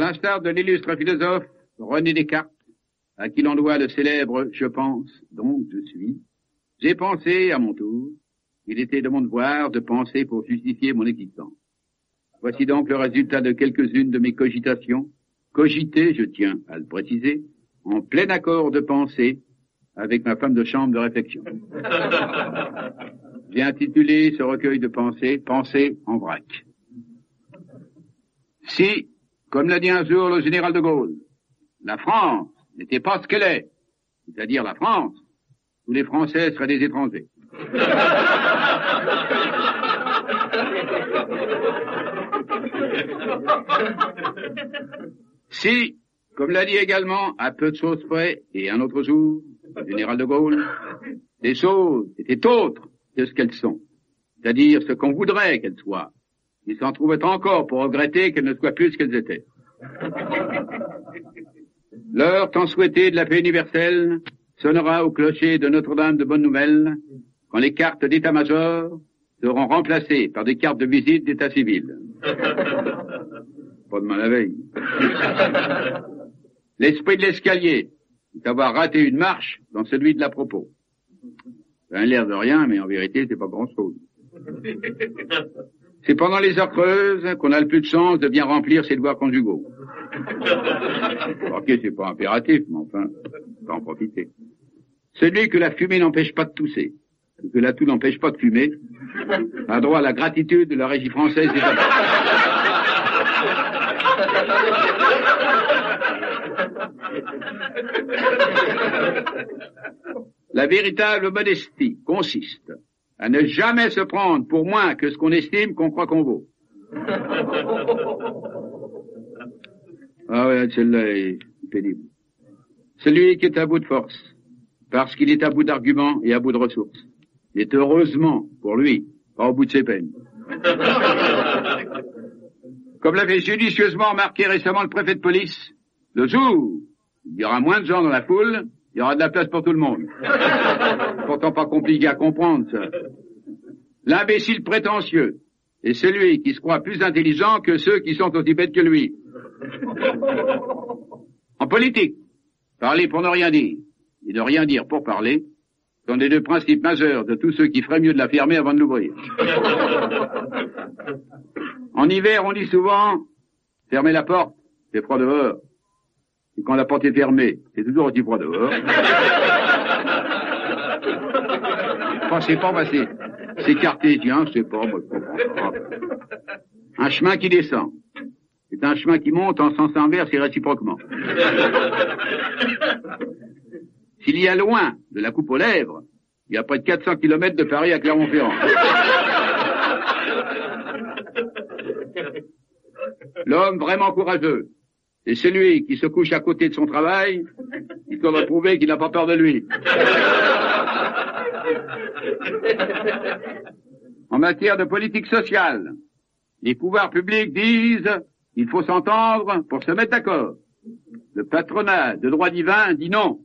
l'instar de l'illustre philosophe René Descartes, à qui l'on doit le célèbre « je pense, donc je suis », j'ai pensé à mon tour. Il était de mon devoir de penser pour justifier mon existence. Voici donc le résultat de quelques-unes de mes cogitations, cogitées, je tiens à le préciser, en plein accord de pensée avec ma femme de chambre de réflexion. J'ai intitulé ce recueil de pensées « Pensées en vrac ». Si, comme l'a dit un jour le général de Gaulle, la France n'était pas ce qu'elle est, c'est-à-dire la France, tous les Français seraient des étrangers. Si, comme l'a dit également, à peu de choses près, et un autre jour, le général de Gaulle, les choses étaient autres que ce qu'elles sont, c'est-à-dire ce qu'on voudrait qu'elles soient. Il s'en trouvait encore pour regretter qu'elles ne soient plus ce qu'elles étaient. L'heure tant souhaitée de la paix universelle sonnera au clocher de Notre-Dame de Bonne Nouvelle quand les cartes d'état-major seront remplacées par des cartes de visite d'état civil. Pas demain la veille. L'esprit de l'escalier, c'est avoir raté une marche dans celui de la propos. Ça a l'air de rien, mais en vérité, c'est pas grand-chose. C'est pendant les heures creuses qu'on a le plus de chance de bien remplir ses devoirs conjugaux. Ok, c'est pas impératif, mais enfin, on peut en profiter. Celui que la fumée n'empêche pas de tousser, que la toux n'empêche pas de fumer, a droit à la gratitude de la Régie française des tabacs. La véritable modestie consiste à ne jamais se prendre pour moins que ce qu'on estime qu'on croit qu'on vaut. Ah ouais, celle-là est pénible. Celui qui est à bout de force, parce qu'il est à bout d'arguments et à bout de ressources, est heureusement, pour lui, pas au bout de ses peines. Comme l'avait judicieusement remarqué récemment le préfet de police, le jour où il y aura moins de gens dans la foule, il y aura de la place pour tout le monde. Pourtant pas compliqué à comprendre, ça. L'imbécile prétentieux est celui qui se croit plus intelligent que ceux qui sont aussi bêtes que lui. En politique, parler pour ne rien dire et ne rien dire pour parler sont les deux principes majeurs de tous ceux qui feraient mieux de la fermer avant de l'ouvrir. En hiver, on dit souvent « fermez la porte, c'est froid dehors ». Et quand la porte est fermée, c'est toujours aussi froid dehors. Pensez pas, bah c'est cartésien, je sais pas, moi je comprends pas. Un chemin qui descend. C'est un chemin qui monte en sens inverse et réciproquement. S'il y a loin de la coupe aux lèvres, il y a près de 400 km de Paris à Clermont-Ferrand. L'homme vraiment courageux, c'est celui qui se couche à côté de son travail, histoire de prouver qu'il n'a pas peur de lui. En matière de politique sociale, les pouvoirs publics disent qu'il faut s'entendre pour se mettre d'accord. Le patronat de droit divin dit non.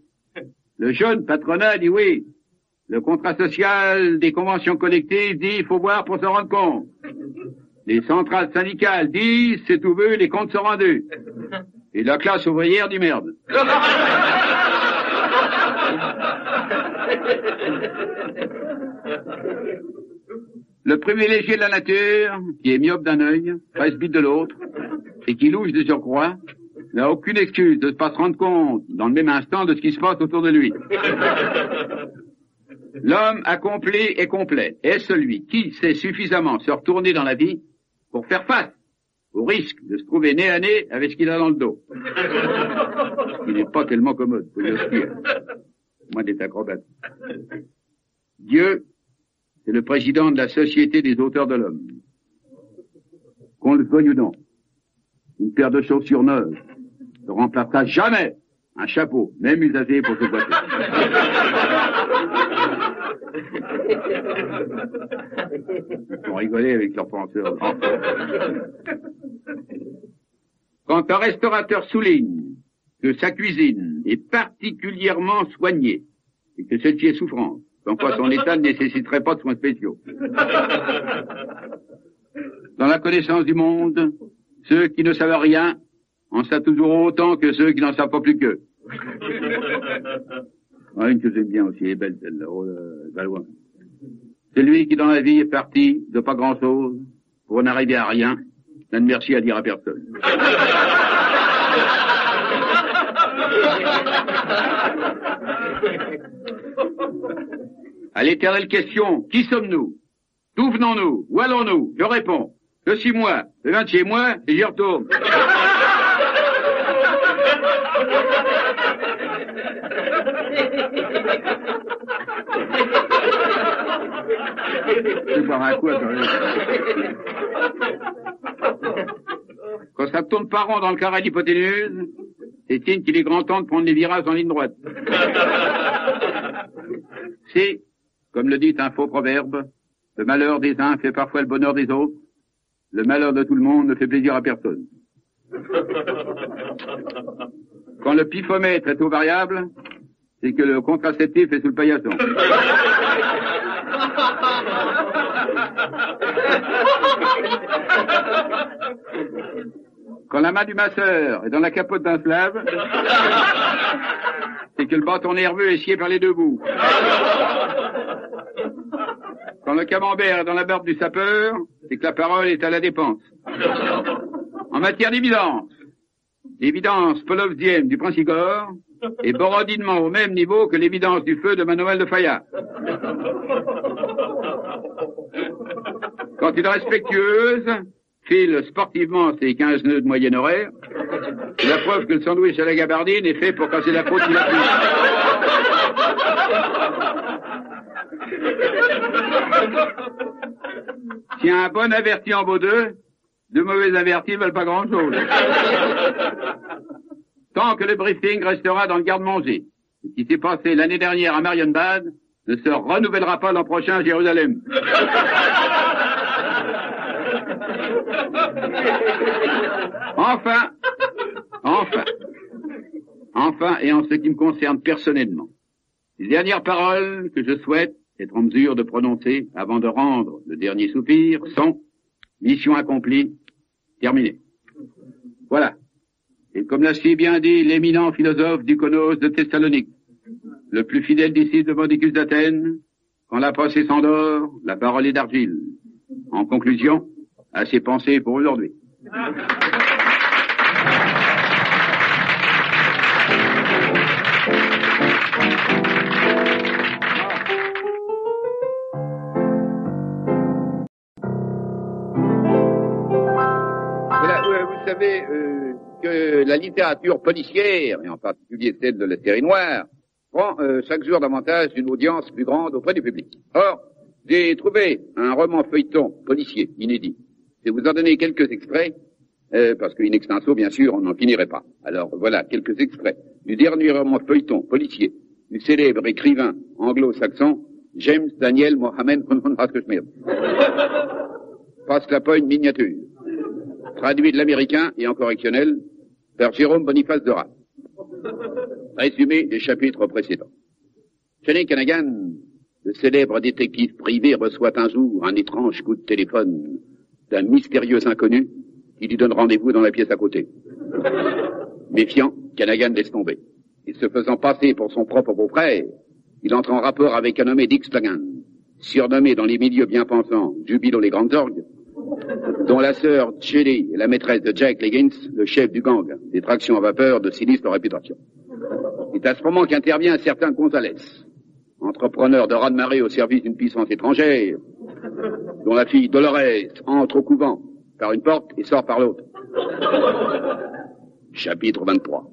Le jeune patronat dit oui. Le contrat social des conventions collectives dit il faut voir pour se rendre compte. Les centrales syndicales disent c'est tout vu, les comptes sont rendus. Et la classe ouvrière dit merde. Le privilégié de la nature, qui est myope d'un œil, presbyte de l'autre, et qui louche de surcroît, n'a aucune excuse de ne pas se rendre compte dans le même instant de ce qui se passe autour de lui. L'homme accompli et complet est celui qui sait suffisamment se retourner dans la vie pour faire face au risque de se trouver nez à nez avec ce qu'il a dans le dos. Ce qui n'est pas tellement commode, faut le dire. Moins d'être acrobate. Dieu, c'est le président de la Société des auteurs de l'homme. Qu'on le veuille ou non, une paire de chaussures neuves ne remplacera jamais un chapeau, même usagé pour se boiter. Ils vont rigoler avec leurs penseurs. Quand un restaurateur souligne que sa cuisine est particulièrement soignée et que celle-ci est souffrante, sans quoi son état ne nécessiterait pas de soins spéciaux. Dans la connaissance du monde, ceux qui ne savent rien en savent toujours autant que ceux qui n'en savent pas plus qu'eux. Une que j'aime bien aussi, elle est belle celle-là, Valois. Celui qui dans la vie est parti de pas grand-chose pour n'arriver à rien, n'a de merci à dire à personne. À l'éternelle question, qui sommes-nous? D'où venons-nous? Où allons-nous? Je réponds, je suis moi, je viens de chez moi et j'y retourne. Je vais boire un coup, attendez. Quand ça tourne pas rond dans le carré d'hypoténuse, c'est signe qu'il est grand temps de prendre les virages en ligne droite. C'est, comme le dit un faux proverbe, le malheur des uns fait parfois le bonheur des autres, le malheur de tout le monde ne fait plaisir à personne. Quand le pifomètre est au variable, c'est que le contraceptif est sous le paillasson. Quand la main du masseur est dans la capote d'un slave, c'est que le bâton nerveux est scié par les deux bouts. Quand le camembert est dans la barbe du sapeur, c'est que la parole est à la dépense. En matière d'évidence, l'évidence polovzienne du Prince Igor est borodidement au même niveau que l'évidence du feu de Manuel de Falla. Quand une respectueuse file sportivement ses 15 nœuds de moyenne horaire, c'est la preuve que le sandwich à la gabardine est fait pour casser la côte qui la plie. Si un bon averti en vaut deux mauvais avertis veulent pas grand-chose. Tant que le briefing restera dans le garde-manger, ce qui s'est passé l'année dernière à Marienbad ne se renouvellera pas l'an prochain à Jérusalem. Enfin, et en ce qui me concerne personnellement, les dernières paroles que je souhaite être en mesure de prononcer avant de rendre le dernier soupir sont mission accomplie, terminée. Voilà. Et comme l'a si bien dit l'éminent philosophe d'Ukonos de Thessalonique, le plus fidèle disciple de Mordicus d'Athènes, quand la pensée s'endort, la parole est d'argile. En conclusion, assez pensé pour aujourd'hui. Vous savez que la littérature policière, et en particulier celle de la série noire, prend chaque jour davantage une audience plus grande auprès du public. Or, j'ai trouvé un roman feuilleton policier inédit. Je vais vous en donner quelques extraits, parce qu'in extenso, bien sûr, on n'en finirait pas. Alors voilà, quelques extraits du dernier roman feuilleton policier du célèbre écrivain anglo-saxon James Daniel Mohammed Kashmir. Passe la poigne miniature. Traduit de l'américain et en correctionnel par Jérôme Boniface de Rapp. Résumé des chapitres précédents. Johnny Canagan, le célèbre détective privé, reçoit un jour un étrange coup de téléphone d'un mystérieux inconnu qui lui donne rendez-vous dans la pièce à côté. Méfiant, Canagan laisse tomber. Et se faisant passer pour son propre beau-frère, il entre en rapport avec un nommé Dick Slagan, surnommé dans les milieux bien pensants Jubilo les Grandes Orgues, dont la sœur Chelly est la maîtresse de Jack Liggins, le chef du gang des tractions à vapeur de sinistre réputation. C'est à ce moment qu'intervient un certain Gonzalez, entrepreneur de raz-de-marée au service d'une puissance étrangère, dont la fille Dolores entre au couvent par une porte et sort par l'autre. Chapitre 23.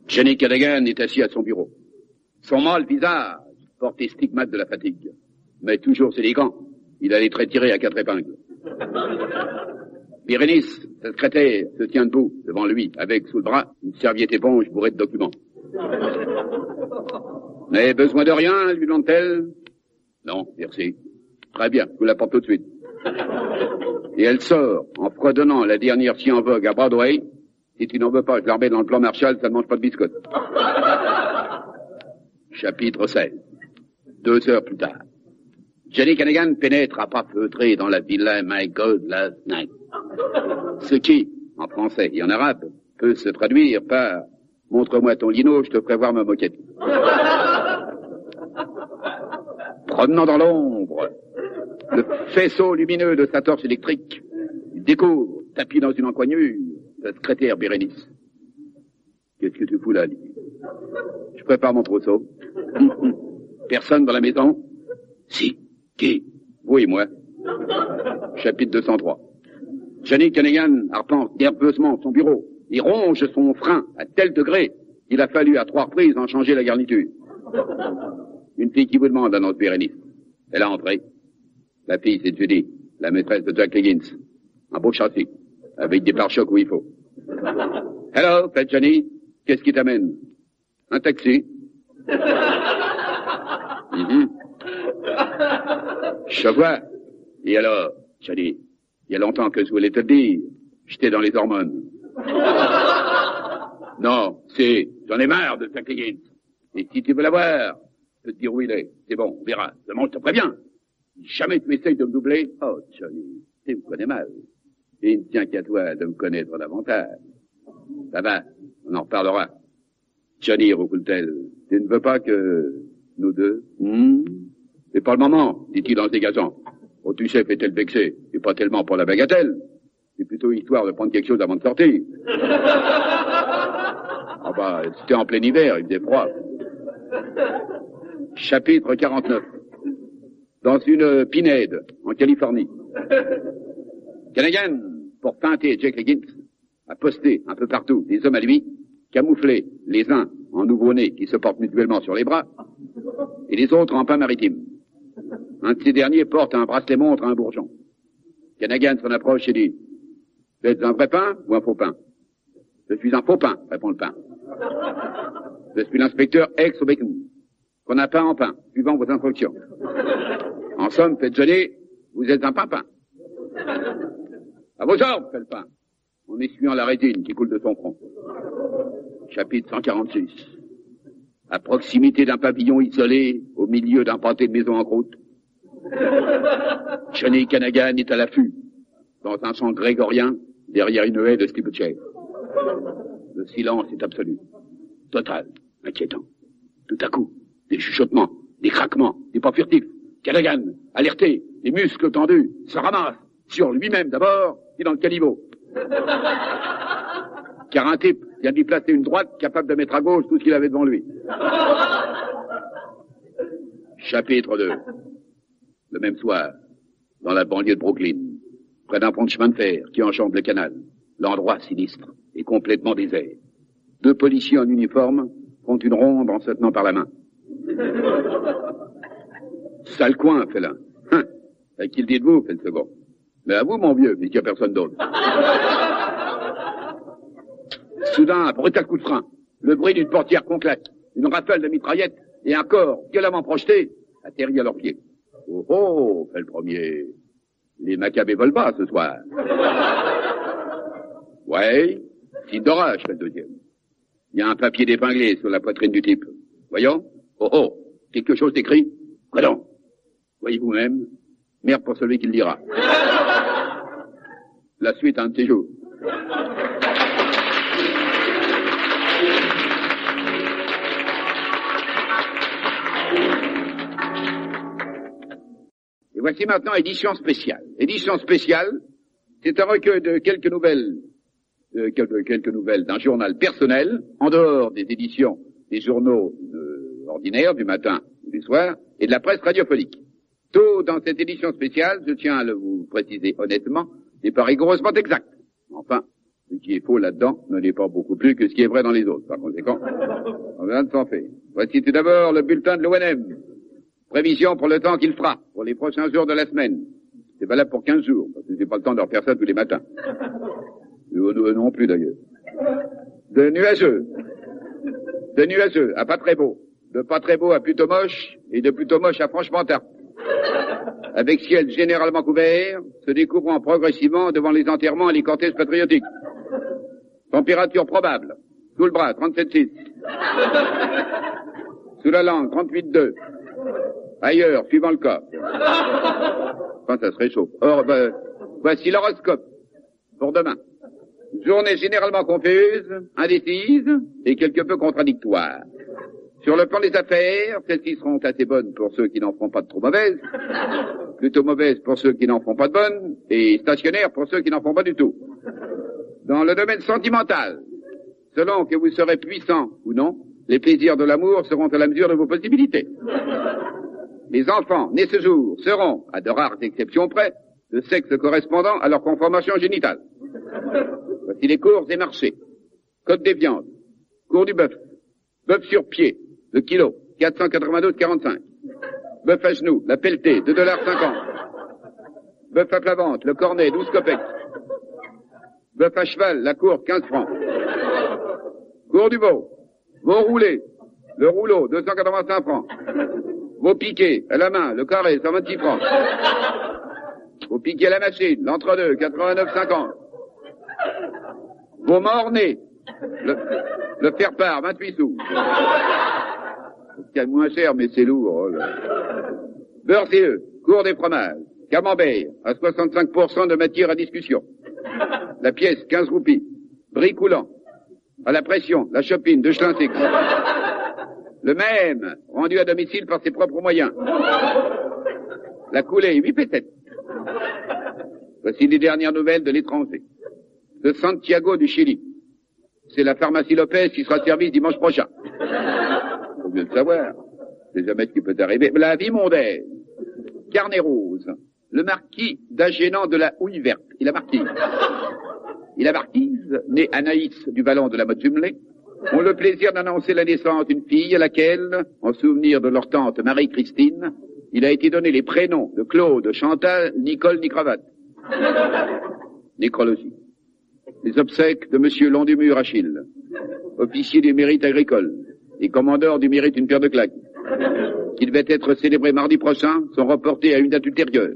Johnny Canagan est assis à son bureau. Son mâle visage porte les stigmates de la fatigue, mais toujours élégant. Il a les traits tirés à 4 épingles. Bérénice, sa secrétaire, se tient debout devant lui, avec sous le bras une serviette éponge bourrée de documents. « N'avez besoin de rien, lui demande-t-elle. »« Non, merci. »« Très bien, je vous l'apporte tout de suite. » Et elle sort, en fredonnant la dernière scie en vogue à Broadway. « Si tu n'en veux pas, je la remets dans le plan Marshall, ça ne mange pas de biscotte. » Chapitre 16. 2 heures plus tard. Johnny Canagan pénètre à pas feutrés dans la villa My God Last Night. Ce qui, en français et en arabe, peut se traduire par « montre-moi ton lino, je te ferai voir ma moquette ». Promenant dans l'ombre, le faisceau lumineux de sa torche électrique, il découvre, tapis dans une encoignure, sa secrétaire Bérénice. Qu'est-ce que tu fous là, lui? Je prépare mon trousseau. Personne dans la maison? Si. Qui? Vous et moi. Chapitre 203. Johnny Cunningham arpente nerveusement son bureau. Il ronge son frein à tel degré qu'il a fallu à 3 reprises en changer la garniture. Une fille qui vous demande, annonce Bérénice. Elle a entré. La fille, c'est Judy, la maîtresse de Jack Higgins. Un beau châssis, avec des pare-chocs où il faut. Hello, fait Johnny. Qu'est-ce qui t'amène? Un taxi. Je vois. Et alors, Johnny, il y a longtemps que je voulais te le dire. J'étais dans les hormones. Non, j'en ai marre de Jack Higgins. Et si tu veux la voir, je peux te dire où il est. C'est bon, on verra. Seulement, je te préviens. Si jamais tu essayes de me doubler, oh, Johnny, tu me connais mal. Et il ne tient qu'à toi de me connaître davantage. Ça va, on en reparlera. Johnny, roucoule-t-elle, tu ne veux pas que nous deux... C'est pas le moment, dit-il en se dégageant. Oh, tu sais, fait-elle vexer. C'est pas tellement pour la bagatelle. C'est plutôt histoire de prendre quelque chose avant de sortir. Ah bah, c'était en plein hiver, il faisait froid. Chapitre 49. Dans une pinède, en Californie. Cunningham, pour teinter Jack Higgins, a posté un peu partout des hommes à lui, camouflés les uns en nouveau-nés qui se portent mutuellement sur les bras, et les autres en pain maritime. Un de ces derniers porte un bracelet-montre à un bourgeon. Cunningham s'en approche et dit « Vous êtes un vrai pain ou un faux pain ?»« Je suis un faux pain, répond le pain. Je suis l'inspecteur X au bacon, qu'on a pain en pain, suivant vos instructions. En somme, faites Johnny, vous êtes un pain-pain. À vos ordres, fait le pain, en essuyant la rétine qui coule de son front. Chapitre 146. À proximité d'un pavillon isolé, au milieu d'un pâté de maison en croûte, Johnny Cunningham est à l'affût, dans un chant grégorien, derrière une haie de steeplechase. Le silence est absolu, total, inquiétant. Tout à coup, des chuchotements, des craquements, des pas furtifs. Cunningham, alerté, les muscles tendus, se ramasse, sur lui-même d'abord, et dans le caniveau. Car un type vient d'y placer une droite capable de mettre à gauche tout ce qu'il avait devant lui. Chapitre 2. Le même soir, dans la banlieue de Brooklyn, près d'un pont de chemin de fer qui enjambe le canal, l'endroit sinistre est complètement désert. 2 policiers en uniforme font une ronde en se tenant par la main. Sale coin, fait l'un. À qui le dites-vous, fait le second. Mais à vous, mon vieux, puisqu'il n'y a personne d'autre. Soudain, un brutal coup de frein, le bruit d'une portière qu'on claque, une rafale de mitraillettes et un corps violemment projeté atterrit à leurs pieds. Oh oh, fait le premier. Les Maccabées volent pas ce soir. Ouais, signe d'orage, fait le deuxième. Il y a un papier d'épinglé sur la poitrine du type. Voyons. Oh oh, quelque chose d'écrit. Quoi donc? Voyez vous-même. Merde pour celui qui le dira. La suite un de ces jours. Et voici maintenant édition spéciale. Édition spéciale, c'est un recueil de quelques nouvelles d'un journal personnel, en dehors des éditions des journaux ordinaires du matin ou du soir, et de la presse radiophonique. Tout dans cette édition spéciale, je tiens à le vous préciser honnêtement, n'est pas rigoureusement exact. Enfin, ce qui est faux là-dedans ne l'est pas beaucoup plus que ce qui est vrai dans les autres. Par conséquent, on vient de s'en faire. Voici tout d'abord le bulletin de l'ONM. Prévision pour le temps qu'il fera, pour les prochains jours de la semaine. C'est valable pour 15 jours, parce que j'ai pas le temps de refaire ça tous les matins. Nous non plus d'ailleurs. De nuageux, à pas très beau. De pas très beau à plutôt moche, et de plutôt moche à franchement tard. Avec ciel généralement couvert, se découvrant progressivement devant les enterrements et les cortèges patriotiques. Température probable. Sous le bras, 37,6. Sous la langue, 38,2. Ailleurs, suivant le cas. Enfin, ça se réchauffe. Or, voici l'horoscope. Pour demain. Journée généralement confuse, indécise et quelque peu contradictoire. Sur le plan des affaires, celles-ci seront assez bonnes pour ceux qui n'en feront pas de trop mauvaises, plutôt mauvaises pour ceux qui n'en feront pas de bonnes, et stationnaires pour ceux qui n'en font pas du tout. Dans le domaine sentimental, selon que vous serez puissant ou non, les plaisirs de l'amour seront à la mesure de vos possibilités. Les enfants nés ce jour seront, à de rares exceptions près, de sexe correspondant à leur conformation génitale. Voici les courses des marchés. Côte des viandes, cours du bœuf, bœuf sur pied, le kilo, 492,45. Bœuf à genoux, la pelletée, 2,50 $. Bœuf à plat ventre, le cornet, 12 copecs. Bœuf à cheval, la courbe, 15 francs. Cours du veau, veau roulé, le rouleau, 285 francs. Veau piqué, à la main, le carré, 126 francs. Veau piqué à la machine, l'entre-deux, 89,50. Veau mort-né, le faire-part, 28 sous. C'est moins cher, mais c'est lourd. Oh beurre et œufs, cours des fromages, camembert, à 65% de matière à discussion. La pièce, 15 roupies. Brie coulant, à la pression, la chopine, de Schlinzix. Le même, rendu à domicile par ses propres moyens. La coulée, 8 pétettes. Voici les dernières nouvelles de l'étranger. De Santiago du Chili. C'est la pharmacie Lopez qui sera servie dimanche prochain. Faut bien le savoir. C'est jamais ce qui peut arriver. La vie mondaine. Carnet rose. Le marquis d'Agénan de la Houille verte. Et la marquise. Et la marquise, née Anaïs du Vallon de la Motte Jumelée, ont le plaisir d'annoncer la naissance d'une fille à laquelle, en souvenir de leur tante Marie-Christine, il a été donné les prénoms de Claude, Chantal, Nicole, ni Cravate. Nécrologie. Les obsèques de monsieur Londumur Achille, officier du mérite agricole et commandeur du mérite une paire de claques, qui devait être célébré mardi prochain, sont reportés à une date ultérieure,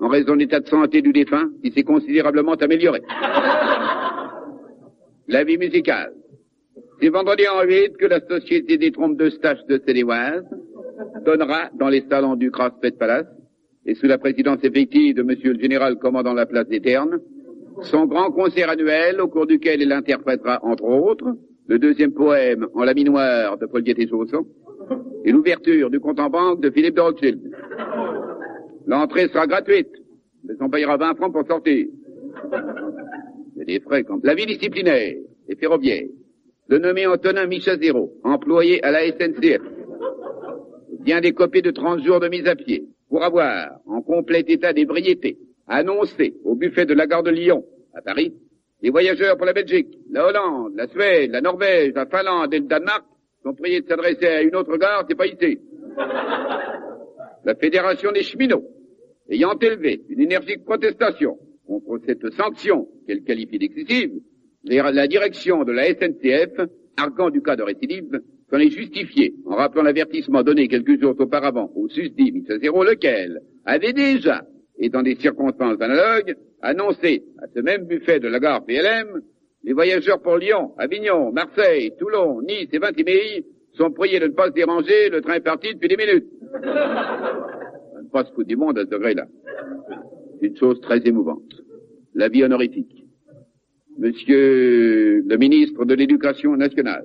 en raison de l'état de santé du défunt qui s'est considérablement amélioré. La vie musicale. C'est vendredi en 8 que la Société des trompes de Stache de Sénéoise donnera dans les salons du Crafspet Palace, et sous la présidence effective de monsieur le général commandant la place des Ternes, son grand concert annuel au cours duquel il interprétera, entre autres, le deuxième poème en la noire de Paul Guettet-Chausson et l'ouverture du compte en banque de Philippe de Rothschild. L'entrée sera gratuite, mais on payera 20 francs pour sortir. Il y a des frais quand... La vie disciplinaire et ferroviaire. Le nommé Antonin Michazero, employé à la SNCF, vient d'écoper de 30 jours de mise à pied pour avoir, en complet état d'ébriété, annoncé au buffet de la gare de Lyon, à Paris, les voyageurs pour la Belgique, la Hollande, la Suède, la Norvège, la Finlande et le Danemark sont priés de s'adresser à une autre gare, c'est pas ici. La Fédération des cheminots, ayant élevé une énergique protestation contre cette sanction qu'elle qualifie d'excessive, la direction de la SNCF, arguant du cas de récidive, s'en est justifiée en rappelant l'avertissement donné quelques jours auparavant au susdit Michazero, lequel avait déjà, et dans des circonstances analogues, annoncé à ce même buffet de la gare PLM, les voyageurs pour Lyon, Avignon, Marseille, Toulon, Nice et Vintimille sont priés de ne pas se déranger, le train est parti depuis des minutes. On ne pas se foutre du monde à ce degré-là. C'est une chose très émouvante. La vie honorifique. Monsieur le ministre de l'Éducation nationale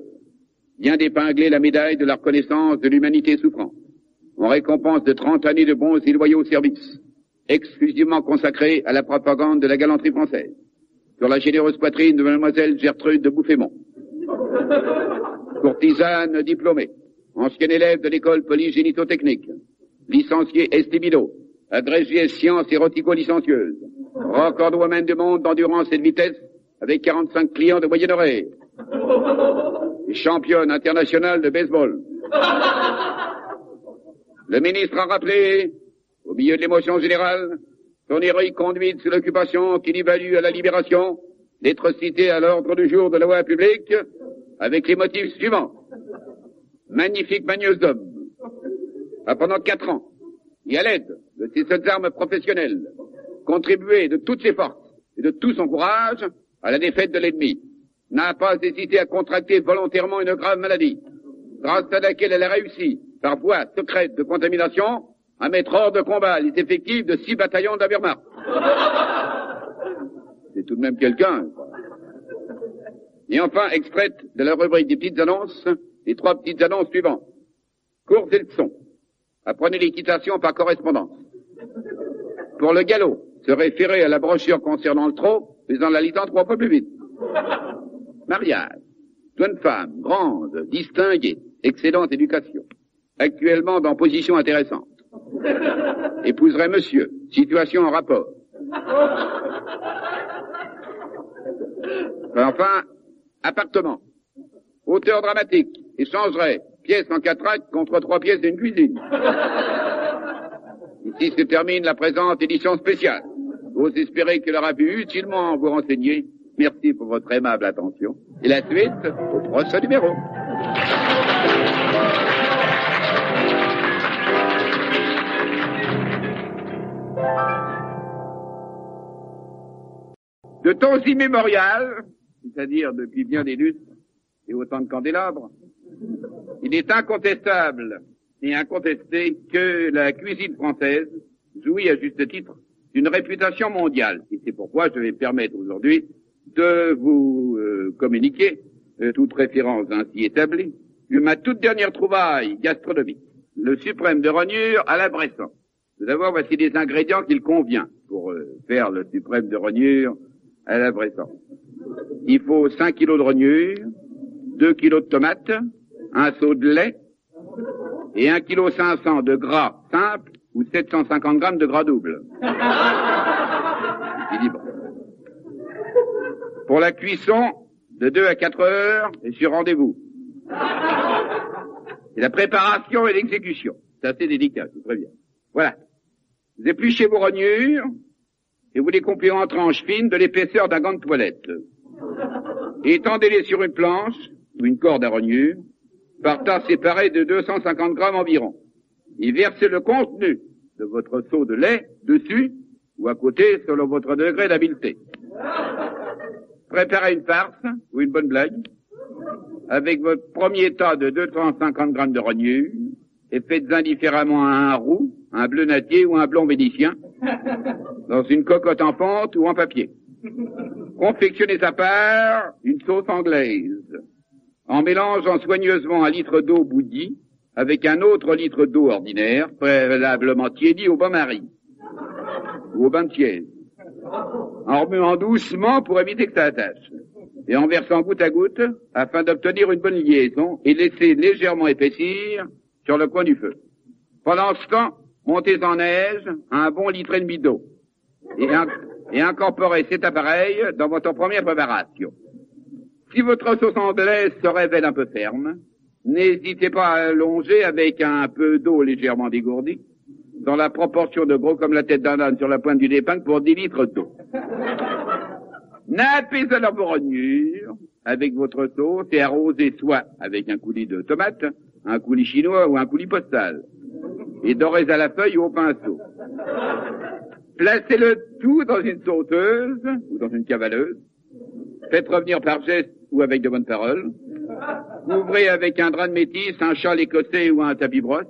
vient d'épingler la médaille de la reconnaissance de l'humanité souffrante, en récompense de 30 années de bons et loyaux services, exclusivement consacrés à la propagande de la galanterie française, sur la généreuse poitrine de mademoiselle Gertrude de Bouffémont, courtisane diplômée, ancienne élève de l'école polygénito-technique, licenciée estibido, agrégée sciences érotico-licencieuses, record woman du monde d'endurance et de vitesse, avec 45 clients de moyenne horaire, et championne internationale de baseball. Le ministre a rappelé, au milieu de l'émotion générale, son héroïque conduite sous l'occupation qui lui valut à la libération d'être cité à l'ordre du jour de la voie publique avec les motifs suivants. Magnifique manieuse d'homme, a pendant 4 ans, et à l'aide de ses seules armes professionnelles, contribué de toutes ses forces et de tout son courage à la défaite de l'ennemi, n'a pas hésité à contracter volontairement une grave maladie, grâce à laquelle elle a réussi, par voie secrète de contamination, à mettre hors de combat les effectifs de 6 bataillons de la Wehrmacht. C'est tout de même quelqu'un. Et enfin, extraite de la rubrique des petites annonces, les 3 petites annonces suivantes. Courses et leçons. Apprenez l'équitation par correspondance. Pour le galop, se référer à la brochure concernant le trot, mais en la lisant 3 fois plus vite. Mariage. Jeune femme, grande, distinguée, excellente éducation. Actuellement dans position intéressante. Épouserait monsieur. Situation en rapport. Enfin, appartement. Auteur dramatique. Échangerait pièces en 4 actes contre 3 pièces d'une cuisine. Ici se termine la présente édition spéciale. J'ose espérer qu'elle aura pu utilement vous renseigner. Merci pour votre aimable attention. Et la suite au prochain numéro. De temps immémorial, c'est-à-dire depuis bien des lustres et autant de candélabres, il est incontestable et incontesté que la cuisine française jouit à juste titre d'une réputation mondiale. Et c'est pourquoi je vais me permettre aujourd'hui de vous communiquer, toute référence ainsi établie, ma toute dernière trouvaille gastronomique, le suprême de rognure à la Bressan. Tout d'abord, voici les ingrédients qu'il convient pour faire le suprême de rognure à la Bressan. Il faut 5 kilos de rognure, 2 kilos de tomates, un seau de lait et 1,5 kg de gras simple ou 750 grammes de gras double. Équilibre. Pour la cuisson, de 2 à 4 heures et sur rendez-vous. Et la préparation et l'exécution. C'est assez délicat, je vous préviens. Voilà. Vous épluchez vos rognures et vous les coupez en tranches fines de l'épaisseur d'un gant de toilette. Et étendez-les sur une planche ou une corde à rognure par tas séparés de 250 grammes environ. Et versez le contenu de votre seau de lait dessus ou à côté selon votre degré d'habileté. Préparez une farce ou une bonne blague avec votre premier tas de 250 grammes de rognure et faites indifféremment un roux, un bleu natier ou un blond vénitien dans une cocotte en pente ou en papier. Confectionnez à part une sauce anglaise en mélangeant soigneusement 1 litre d'eau bouillie avec un autre litre d'eau ordinaire, préalablement tiédi au bain-marie ou au bain de tiède, en remuant doucement pour éviter que ça attache, et en versant goutte à goutte afin d'obtenir une bonne liaison et laisser légèrement épaissir sur le coin du feu. Pendant ce temps, montez en neige un bon 1,5 litre d'eau et incorporez cet appareil dans votre première préparation. Si votre sauce anglaise se révèle un peu ferme, n'hésitez pas à allonger avec un peu d'eau légèrement dégourdie, dans la proportion de gros comme la tête d'un âne sur la pointe d'une épingle pour 10 litres d'eau. Nappez alors vos rognures avec votre sauce et arrosez soit avec un coulis de tomate, un coulis chinois ou un coulis postal, et dorez à la feuille ou au pinceau. Placez le tout dans une sauteuse ou dans une cavaleuse. Faites revenir par geste ou avec de bonnes paroles. Couvrez avec un drap de métis, un châle écossais ou un tapis brosse.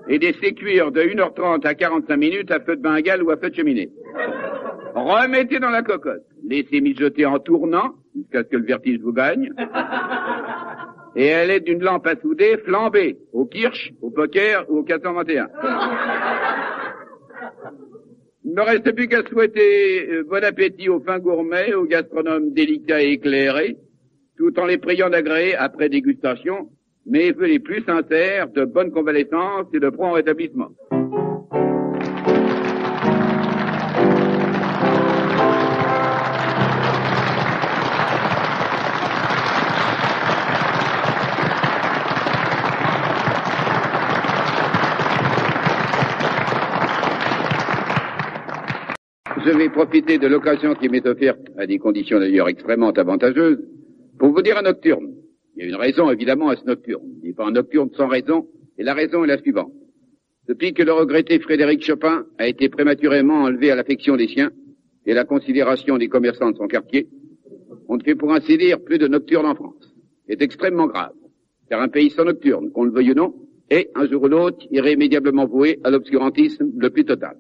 Et laissez cuire de 1h30 à 45 minutes à feu de bengale ou à feu de cheminée. Remettez dans la cocotte. Laissez mijoter en tournant jusqu'à ce que le vertige vous gagne. Et à l'aide d'une lampe à souder, flambez au kirsch, au poker ou au 421. Il ne me reste plus qu'à souhaiter bon appétit aux fins gourmets, aux gastronomes délicats et éclairés, tout en les priant d'agréer après dégustation, mes vœux les plus sincères de bonne convalescence et de prompt rétablissement. Je vais profiter de l'occasion qui m'est offerte, à des conditions d'ailleurs extrêmement avantageuses, pour vous dire un nocturne. Il y a une raison évidemment à ce nocturne. Il n'est pas un nocturne sans raison, et la raison est la suivante. Depuis que le regretté Frédéric Chopin a été prématurément enlevé à l'affection des siens et la considération des commerçants de son quartier, on ne fait pour ainsi dire plus de nocturne en France. C'est extrêmement grave, car un pays sans nocturne, qu'on le veuille ou non, est, un jour ou l'autre, irrémédiablement voué à l'obscurantisme le plus total.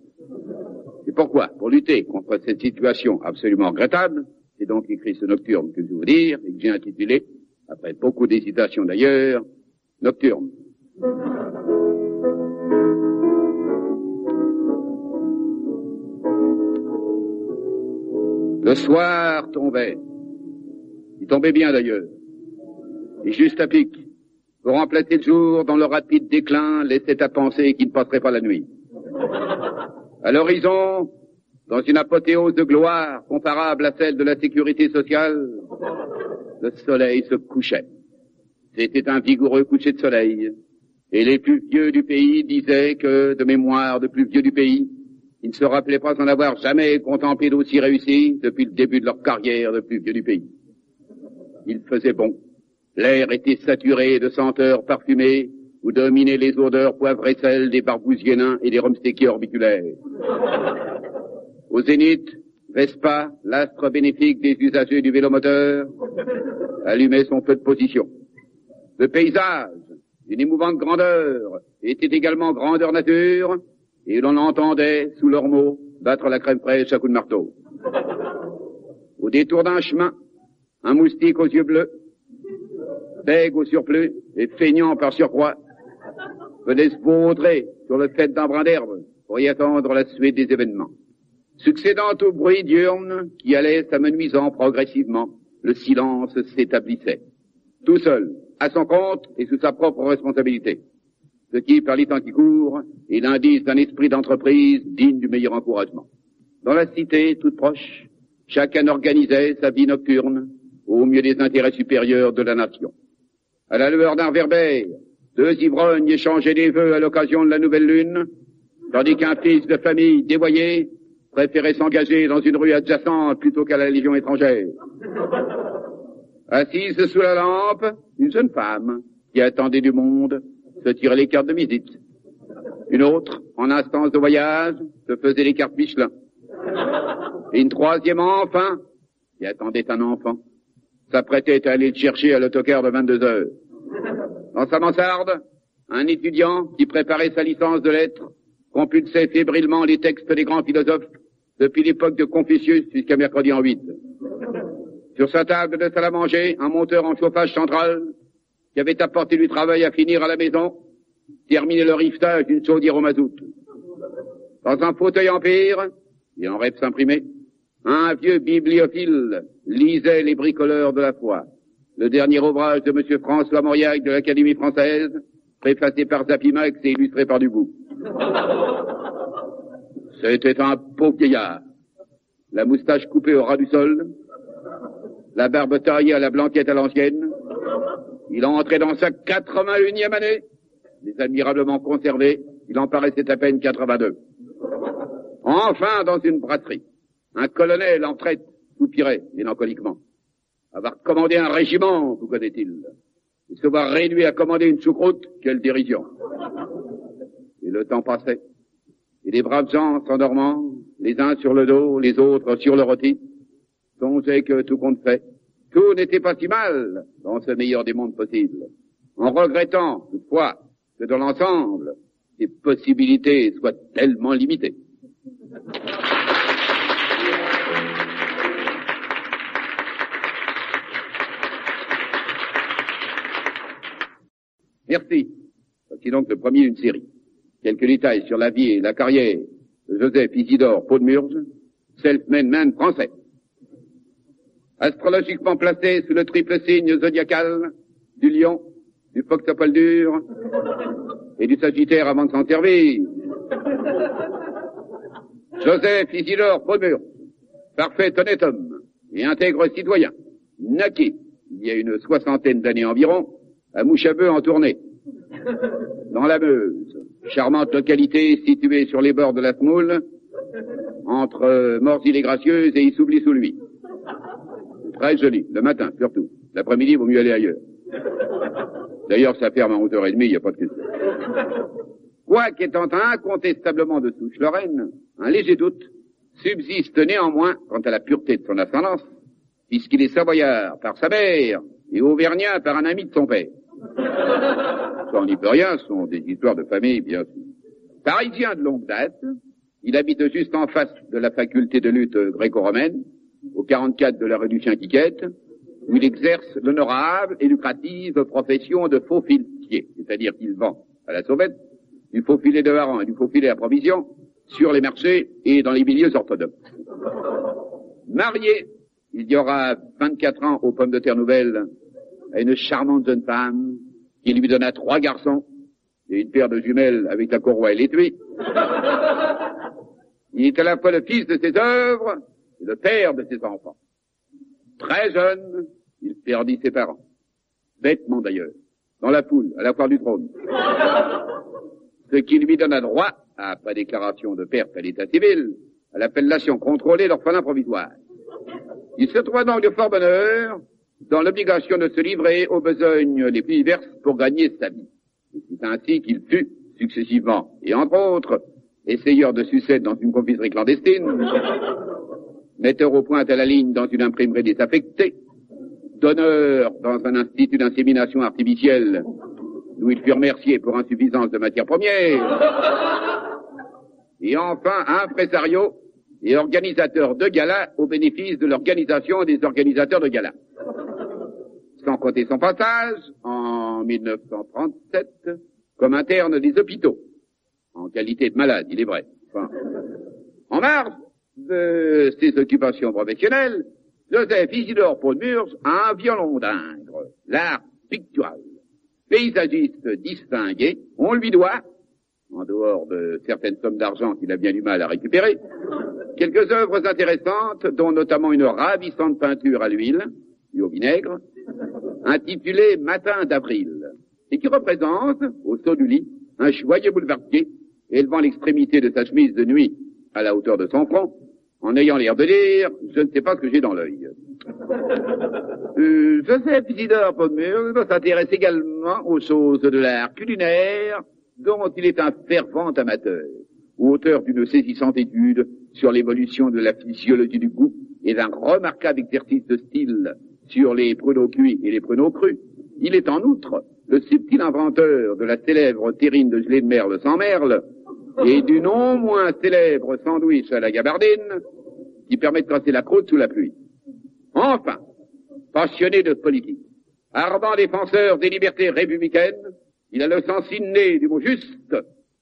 Et pourquoi? Pour lutter contre cette situation absolument regrettable, J'ai donc écrit ce nocturne que je vais vous dire, et que j'ai intitulé, après beaucoup d'hésitation d'ailleurs, Nocturne. Le soir tombait. Il tombait bien d'ailleurs. Et juste à pic, pour remplacer le jour dont le rapide déclin laissait à penser qu'il ne passerait pas la nuit. À l'horizon, dans une apothéose de gloire comparable à celle de la sécurité sociale, le soleil se couchait. C'était un vigoureux coucher de soleil. Et les plus vieux du pays disaient que, de mémoire de plus vieux du pays, ils ne se rappelaient pas en avoir jamais contemplé d'aussi réussi depuis le début de leur carrière de plus vieux du pays. Il faisait bon. L'air était saturé de senteurs parfumées où dominaient les odeurs poivre et sel des barbousiers nains et des rumstekiers orbiculaires. Au zénith, Vespa, l'astre bénéfique des usagers du vélomoteur, allumait son feu de position. Le paysage, d'une émouvante grandeur, était également grandeur nature, et l'on entendait, sous leurs mots, battre la crème fraîche à coups de marteau. Au détour d'un chemin, un moustique aux yeux bleus, bègue au surplus et feignant par surcroît, venait se vautrer sur le fait d'un brin d'herbe pour y attendre la suite des événements. Succédant au bruit diurne qui allait s'amenuisant progressivement, le silence s'établissait. Tout seul, à son compte et sous sa propre responsabilité. Ce qui, par les temps qui courent, est l'indice d'un esprit d'entreprise digne du meilleur encouragement. Dans la cité, toute proche, chacun organisait sa vie nocturne au mieux des intérêts supérieurs de la nation. À la lueur d'un réverbère, deux ivrognes échangeaient des vœux à l'occasion de la nouvelle lune, tandis qu'un fils de famille dévoyé préférait s'engager dans une rue adjacente plutôt qu'à la Légion étrangère. Assise sous la lampe, une jeune femme qui attendait du monde se tirait les cartes de visite. Une autre, en instance de voyage, se faisait les cartes Michelin. Et une troisième enfin, qui attendait un enfant, s'apprêtait à aller le chercher à l'autocar de 22 heures. Dans sa mansarde, un étudiant qui préparait sa licence de lettres compulsait fébrilement les textes des grands philosophes depuis l'époque de Confucius jusqu'à mercredi en 8. Sur sa table de salle à manger, un monteur en chauffage central qui avait apporté du travail à finir à la maison, terminait le rivetage d'une chaudière au mazout. Dans un fauteuil empire, et en rêve s'imprimait, un vieux bibliophile lisait Les bricoleurs de la foi, le dernier ouvrage de M. François Mauriac de l'Académie française, préfacé par Zapimax et illustré par Dubout. C'était un pauvre vieillard, la moustache coupée au ras du sol, la barbe taillée à la blanquette à l'ancienne. Il entrait dans sa 81e année, mais admirablement conservé, il en paraissait à peine 82. Enfin, dans une brasserie, un colonel en traite soupirait mélancoliquement. Avoir commandé un régiment, vous connaît-il, et se voir réduit à commander une choucroute, quelle dérision. Et le temps passait, et les braves gens s'endormant, les uns sur le dos, les autres sur le rôti, songeaient que tout compte fait, tout n'était pas si mal dans ce meilleur des mondes possibles, en regrettant, toutefois, que dans l'ensemble, les possibilités soient tellement limitées. Merci. Voici donc le premier d'une série. Quelques détails sur la vie et la carrière de Joseph Isidore Podmurge, self-made man français. Astrologiquement placé sous le triple signe zodiacal du lion, du foxopole dur et du sagittaire avant de s'en servir. Joseph Isidore Podmurge, parfait honnête homme et intègre citoyen, naquit il y a une 60aine d'années environ, à Mouchabeu en tournée, dans la Meuse, charmante localité située sur les bords de la Smoule, entre Morsy-les-Gracieuses et Issoubli-sous-Lui. Très joli, le matin surtout. L'après-midi, il vaut mieux aller ailleurs. D'ailleurs, ça ferme à 11h30, il n'y a pas de question. Quoique étant incontestablement de souche lorraine, un léger doute subsiste néanmoins quant à la pureté de son ascendance, puisqu'il est savoyard par sa mère et auvergnat par un ami de son père. Ça, on n'y peut rien, ce sont des histoires de famille, bien sûr. Parisien de longue date, il habite juste en face de la faculté de lutte gréco-romaine, au 44 de la rue du Chien-Quiquette, où il exerce l'honorable et lucrative profession de faux filetier, c'est-à-dire qu'il vend à la sauvette du faux filet de hareng et du faux filet à provision sur les marchés et dans les milieux orthodoxes. Marié, il y aura 24 ans aux Pommes de Terre Nouvelles, à une charmante jeune femme qui lui donna 3 garçons et une paire de jumelles avec la courroie et l'étui. Il est à la fois le fils de ses œuvres et le père de ses enfants. Très jeune, il perdit ses parents. Bêtement d'ailleurs, dans la foule, à la foire du trône. Ce qui lui donna droit, après déclaration de perte à l'état civil, à l'appellation contrôlée d'orphelin provisoire. Il se trouva donc de fort bonne heure dans l'obligation de se livrer aux besognes les plus diverses pour gagner sa vie. C'est ainsi qu'il fut, successivement, et entre autres, essayeur de sucette dans une confiserie clandestine, metteur au point à la ligne dans une imprimerie désaffectée, donneur dans un institut d'insémination artificielle, où il fut remercié pour insuffisance de matières premières, et enfin impresario et organisateur de galas au bénéfice de l'organisation des organisateurs de galas. Sans compter son passage, en 1937, comme interne des hôpitaux, en qualité de malade, il est vrai. Enfin, en marge de ses occupations professionnelles, Joseph Isidore Paul Murge a un violon d'Ingres, l'art pictural. Paysagiste distingué, on lui doit, en dehors de certaines sommes d'argent qu'il a bien du mal à récupérer, quelques œuvres intéressantes, dont notamment une ravissante peinture à l'huile, et au vinaigre, intitulée Matin d'avril, et qui représente, au saut du lit, un joyeux boulevardier, élevant l'extrémité de sa chemise de nuit à la hauteur de son front, en ayant l'air de dire « Je ne sais pas ce que j'ai dans l'œil ». Joseph Isidore Paul Murge s'intéresse également aux choses de l'art culinaire, dont il est un fervent amateur, auteur d'une saisissante étude sur l'évolution de la physiologie du goût et d'un remarquable exercice de style sur les pruneaux cuits et les pruneaux crus. Il est en outre le subtil inventeur de la célèbre terrine de gelée de merle sans merle et du non moins célèbre sandwich à la gabardine qui permet de casser la croûte sous la pluie. Enfin, passionné de politique, ardent défenseur des libertés républicaines, il a le sens inné du mot juste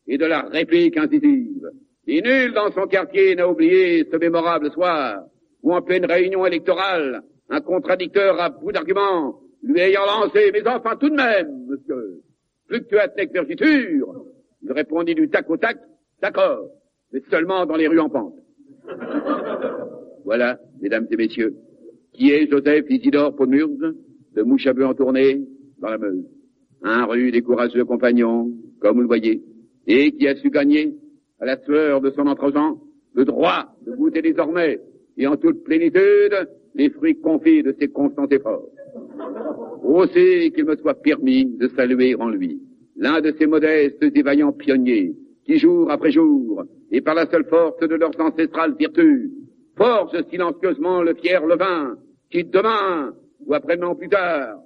et de la réplique incisive. Et nul dans son quartier n'a oublié ce mémorable soir où, en pleine réunion électorale, un contradicteur à bout d'arguments lui ayant lancé « Mais enfin, tout de même, monsieur, fluctuat nec vergitur », il répondit du tac au tac « D'accord, mais seulement dans les rues en pente ». Voilà, mesdames et messieurs, qui est Joseph Isidore Paul Murge, de Mouchabeu en tournée, dans la Meuse. Un rude et courageux compagnon, comme vous le voyez, et qui a su gagner, à la sueur de son entre-gens, le droit de goûter désormais, et en toute plénitude, les fruits confits de ses constants efforts. Aussi qu'il me soit permis de saluer en lui l'un de ces modestes et vaillants pionniers, qui jour après jour, et par la seule force de leurs ancestrales vertus, forgent silencieusement le fier levain, qui demain, ou après-demain plus tard,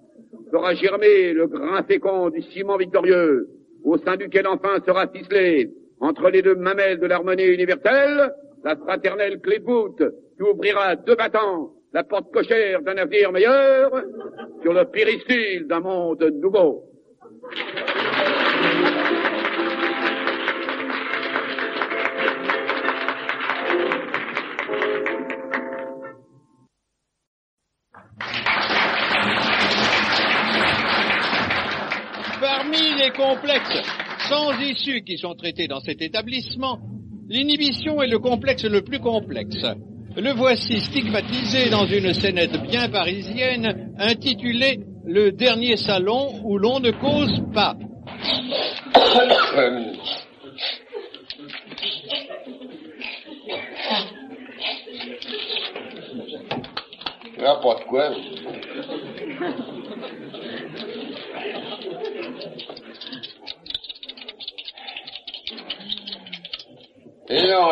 fera germer le grain fécond du ciment victorieux, au sein duquel enfin sera ficelé, entre les deux mamelles de l'harmonie universelle, la fraternelle clé de voûte qui ouvrira deux battants la porte cochère d'un avenir meilleur sur le péristyle d'un monde nouveau. Parmi les complexes sans issue qui sont traités dans cet établissement, l'inhibition est le complexe le plus complexe. Le voici stigmatisé dans une scénette bien parisienne intitulée « Le dernier salon où l'on ne cause pas ». N'importe quoi. Et non,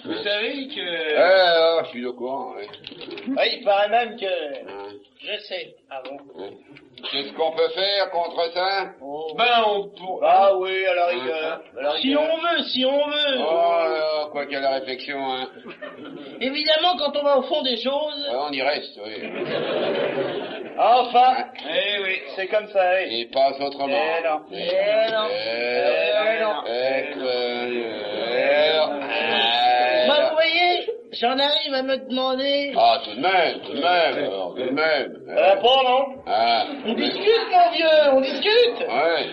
Vous savez que... je suis au courant, oui. Il paraît même que... Je sais. Ah bon? Qu'est-ce qu'on peut faire contre ça? Ben, on pourra... Ah oui, à la rigueur. Si on veut. Oh là, quoi qu'à la réflexion, hein. Évidemment, quand on va au fond des choses... Ouais, on y reste, oui. Enfin, oui, c'est comme ça, oui. Et passe autrement. Non. Moi, vous voyez, j'en arrive à me demander... Ah, tout de même, alors, tout de même. Bon, non? Ah. On discute, mon vieux, on discute. Ouais.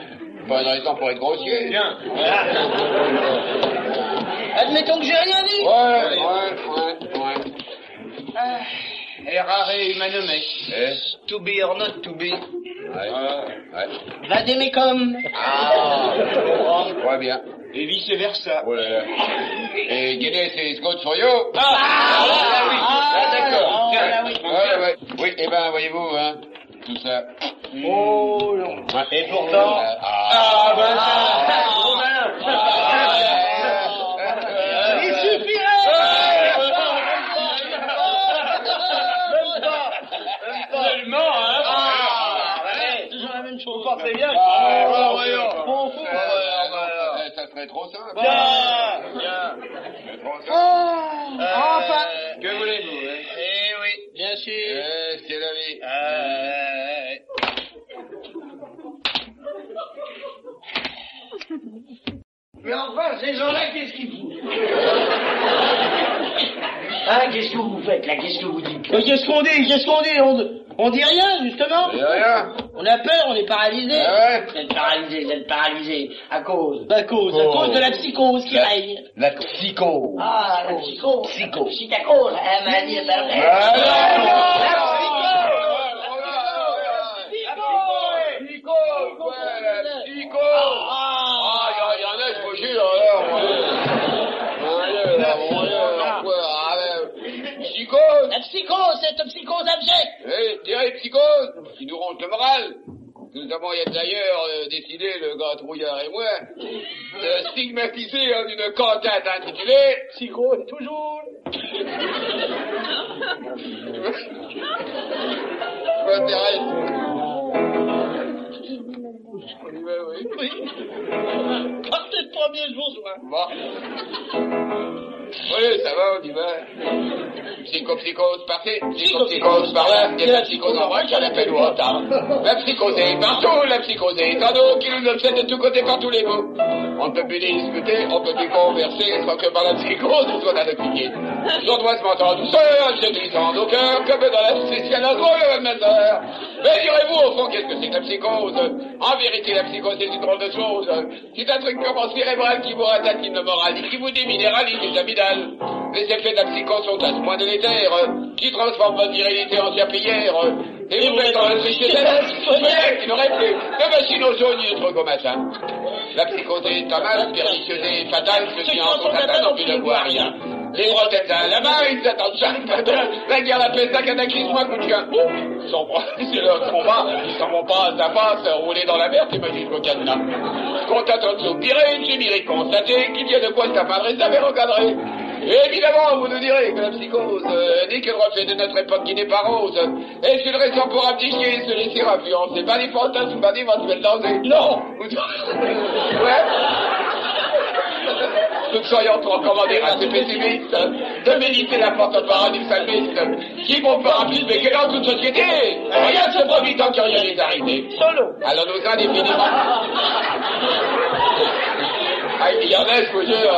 Pas une raison pour être grossier. Bien. Admettons que j'ai rien dit. Ouais. Errare humanum Eh? to be or not to be. Ouais. Vademecum. Ah, je crois bien. Et vice versa. Oh là là. Et Guinness is good for you. D'accord. Ouais. Oui, eh ben, voyez-vous, hein, tout ça. Oh, non. Ouais. Et pourtant... Trop malin. Il suffirait. Seulement, hein. Toujours la même chose. Vous pensez bien voyons. Ça serait trop simple. Bien. C'est trop simple. Enfin. Que voulez-vous, hein? Eh oui, bien sûr. C'est la vie. Mais enfin, ces gens-là, qu'est-ce qu'ils foutent? Hein, qu'est-ce que vous faites là? Qu'est-ce que vous dites? Mais qu'est-ce qu'on dit? On dit rien, justement. C'est rien. On a peur, on est paralysé. Ah ouais. Vous êtes paralysé. À cause de la psychose qui règne. La psycho. Ah, la psychose. Psychose. Elle m'a dit, ça La psychose, cette psychose abjecte. Oui, terrible psychose, qui nous ronge le moral. Nous avons d'ailleurs décidé, le gars Trouillard et moi, de stigmatiser en une cantate intitulée Psychose, toujours. m'intéresse. On y va, oui. Partez le premier jour, soir. Bon. Oui, ça va, on y va. Psychose par-ci, psychose par-là, il y a la psychose en bas qui a l'appel ou en retard. La psychose est partout, la psychose est en eau, qui nous obsède de tous côtés par tous les bouts. On ne peut plus discuter, on ne peut plus converser, sans que par la psychose, on soit à le cliquer. J'endoissement en douceur, je glissant au cœur, comme dans la spéciale drôle de ma sœur. Mais direz-vous, au fond, qu'est-ce que c'est que la psychose? En vérité, la psychose, c'est une drôle de chose. C'est un truc purement cérébral qui vous ratatine le moral et qui vous déminéralise les amygdales. Les effets de la psychose sont à ce point délétères, qui transforment votre virilité en serpillière, et vous mettent dans la tristesse, qui n'aurait plus de machine au jaune ni de truc au matin. La psychose est un mal, pernicieuse et fatale, ceux qui en sont atteints n'ont plus de voir rien. Les rotettes à la main, ils attendent chaque matin. La guerre, la peste, la cataclysme, un coup de chien. C'est leur combat, ils s'en vont pas à pas, se rouler dans la mer, t'imagines le cadenas. Qu'on t'attend de soupirer, j'ai mérite constater qu'il y a de quoi s'affadrer, ça va recadrer. Et évidemment, vous nous direz que la psychose n'est que le reflet de notre époque qui n'est pas rose. Et c'est une raison pour abdiquer, se laisser influencer, pas des fantasmes, pas d'éventuels dangers. Non. Ouais. Nous soyons trop commandés à ces pessimistes de méditer la porte-parole du salmiste qui vont faire rapide mais que dans toute société, rien ne se produit tant que rien n'est arrivé. Solo. Alors nous indéfiniment. Ah, il y en a, je vous jure,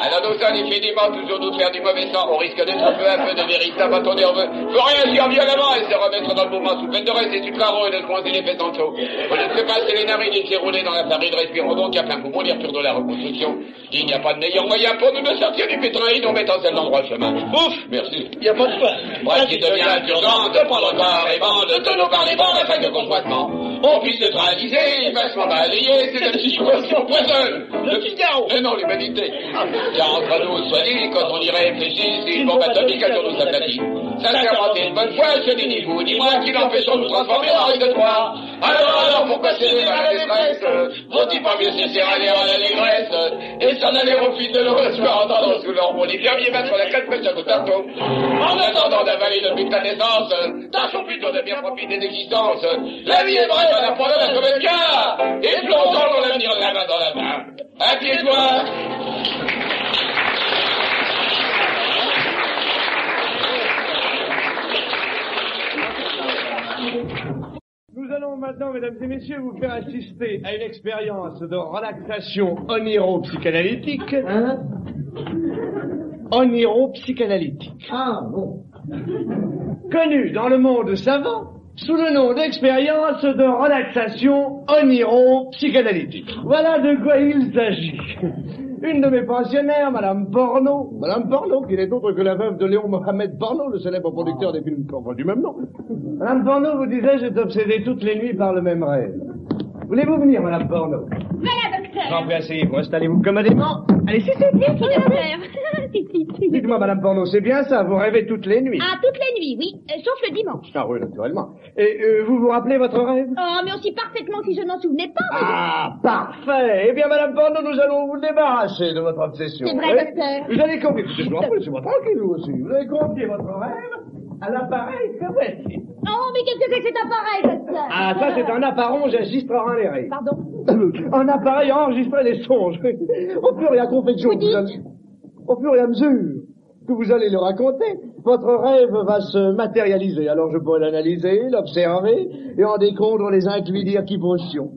alors nous indéfiniment toujours nous faire du mauvais sang, on risque d'être peu à peu de véritables bâtons nerveux. Faut réagir violemment et se remettre dans le mouvement sous peine de rester du carreau et de se coincer les fesses en chaud. On ne se passer les narines et s'y rouler dans la farine, respirons donc à plein poumon les retours de la reconstruction. Il n'y a pas de meilleur moyen pour nous de sortir du pétrin et nous mettre en seul endroit chemin. Ouf, merci. Il n'y a pas de quoi. Bref, il devient urgent de prendre part et de tenir par les bancs afin que conjointement on puisse neutraliser, vachement balayer, c'est la psychose qui empoisonne. Le Figaro. Et non, l'humanité. Car entre nous, soit dit, quand on y réfléchit, c'est une bombe atomique à nous aplatit. Sincèrement, et une bonne fois, je dis ni vous ni moi qui l'empêchons de nous transformer en risque de trois. Alors, pourquoi céder dans la détresse? Faut-il pas mieux cesser à aller en allégresse et s'en aller au fil de l'eau, se faire entendre sous leur les fermiers mettre la crête de chaque tarteau. En attendant d'avaler depuis ta naissance, tâchons plutôt de bien profiter d'existence. La vie est brève, on apprend à la sauver le cas, et plongeons dans l'avenir la main dans la main. Assieds-toi. Nous allons maintenant, mesdames et messieurs, vous faire assister à une expérience de relaxation oniro-psychanalytique. Hein? Oniro-psychanalytique. Ah, bon. Connue dans le monde savant sous le nom d'expérience de relaxation oniro-psychanalytique. Voilà de quoi il s'agit. Une de mes pensionnaires, Madame Porno, qui n'est autre que la veuve de Léon Mohamed Porno, le célèbre producteur des films du même nom. Madame Porno vous disait, j'étais obsédé toutes les nuits par le même rêve. Voulez-vous venir, Madame Porno? Voilà, docteur. J'en prie, asseyez-vous, installez-vous commodément. Allez, si, Merci, docteur. dites-moi, Madame Porno, c'est bien ça, vous rêvez toutes les nuits? Ah, toutes les nuits, oui, sauf le dimanche. Ah oui, naturellement. Et vous vous rappelez votre rêve? Oh, mais aussi parfaitement si je n'en souvenais pas. Ah, parfait. Eh bien, Madame Porno, nous allons vous débarrasser de votre obsession. C'est vrai, docteur. Vous allez confier, laissez-moi tranquille, vous aussi. Vous allez confier votre rêve à l'appareil que voici. Oh, mais qu'est-ce que c'est que cet appareil, docteur? Ah, ça, c'est un appareil, j'enregistrerai les rêves. Pardon? Un appareil à enregistrer les songes. Au fur et à confection, Vous dites? au fur et à mesure que vous allez le raconter, votre rêve va se matérialiser. Alors je pourrai l'analyser, l'observer, et en découdre les inclinaires qui potions.